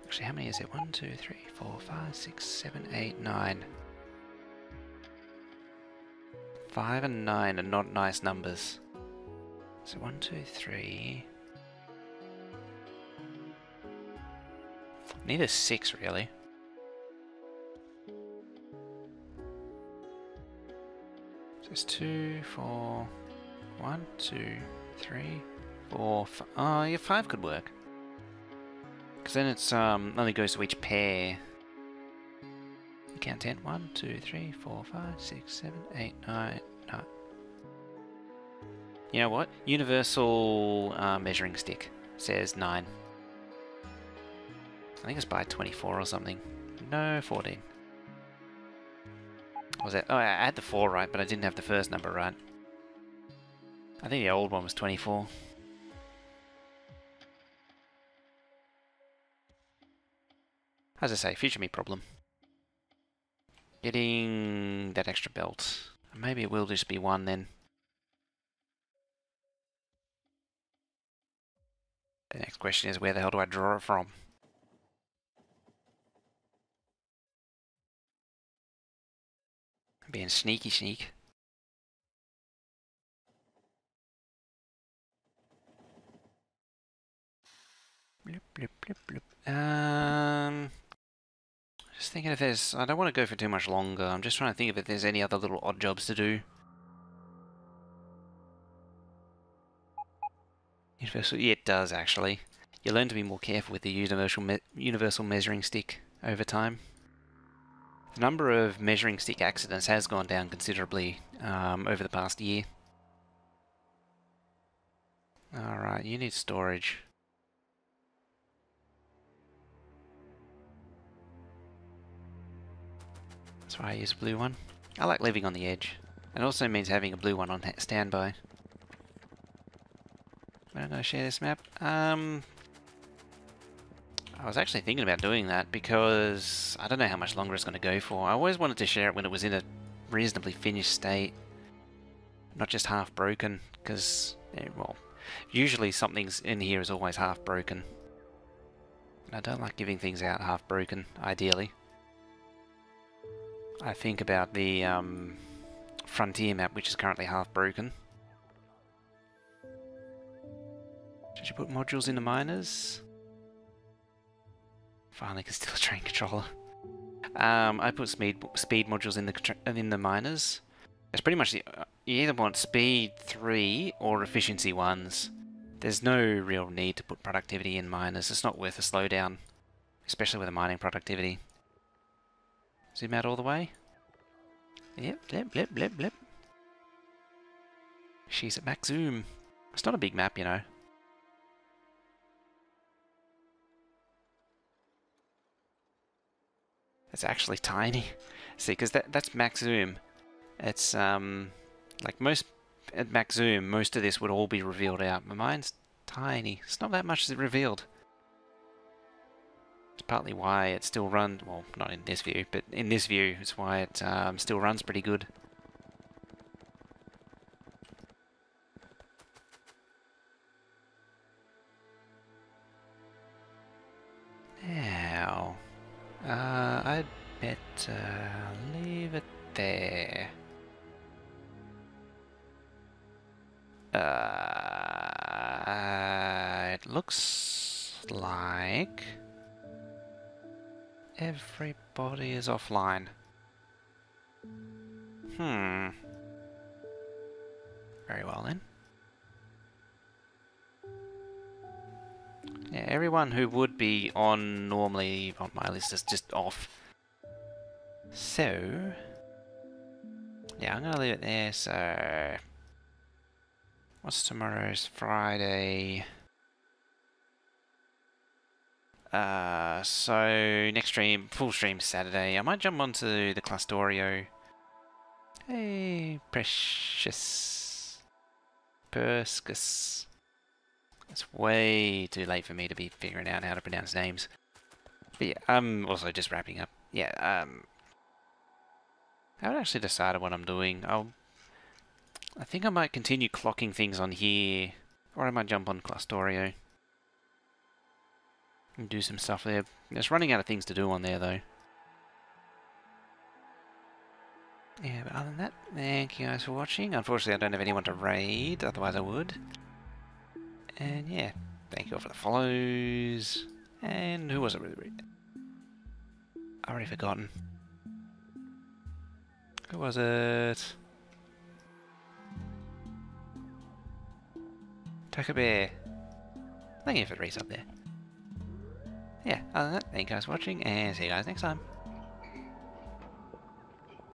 Actually, how many is it? 1, 2, 3, 4, 5, 6, 7, 8, 9. 5 and 9 are not nice numbers. So 1, 2, 3. Need a 6 really. So it's 2, 4, 1, 2, 3, 4, 5. Oh yeah, 5 could work. Because then it's only goes to each pair. You count 10. 1, 2, 3, 4, 5, 6, 7, 8, 9, 9. You know what? Universal measuring stick says 9. I think it's by 24 or something. No, 14. What was that? Oh, I had the 4 right, but I didn't have the first number right. I think the old one was 24. As I say, future me problem. Getting that extra belt. Maybe it will just be 1 then. The next question is, where the hell do I draw it from? Being sneaky. Bloop, bloop, bloop, bloop. Just thinking if there's... I don't want to go for too much longer. I'm just trying to think if there's any other little odd jobs to do. Universal... Yeah, it does, actually. You learn to be more careful with the universal measuring stick over time. The number of measuring stick accidents has gone down considerably over the past year. Alright, you need storage. That's why I use a blue one. I like living on the edge. It also means having a blue one on standby. I'm going to share this map. I was actually thinking about doing that because I don't know how much longer it's going to go for. I always wanted to share it when it was in a reasonably finished state. Not just half broken, because, well, usually something's in here is always half broken. And I don't like giving things out half broken, ideally. I think about the Frontier map, which is currently half broken. Did you put modules in the miners? Finally can steal a train controller. I put speed modules in the miners. It's pretty much you either want speed 3 or efficiency 1s. There's no real need to put productivity in miners. It's not worth a slowdown, especially with the mining productivity. Zoom out all the way. Yep, blip. She's at max zoom. It's not a big map, you know. It's actually tiny. See, because that's max zoom. It's like most at max zoom, most of this would all be revealed out, but mine's tiny. It's not that much revealed. It's partly why it still runs, well, not in this view, but in this view, it's why it still runs pretty good. Now, I'd better leave it there. It looks like everybody is offline. Very well then. Yeah, everyone who would be on normally on my list is just off. So, yeah, I'm gonna leave it there. So, what's tomorrow's Friday? So next stream, full stream Saturday. I might jump onto the Factorio. Hey, precious Perscus. It's way too late for me to be figuring out how to pronounce names. But yeah, I'm also just wrapping up. Yeah, I haven't actually decided what I'm doing. I think I might continue clocking things on here, or I might jump on Factorio and do some stuff there. Just running out of things to do on there though. Yeah, but other than that, thank you guys for watching. Unfortunately, I don't have anyone to raid, otherwise I would. And yeah, thank you all for the follows. And who was it really? I've already forgotten. Who was it? Toka Bear. Thank you for the resub there. Yeah, other than that, thank you guys for watching, and see you guys next time.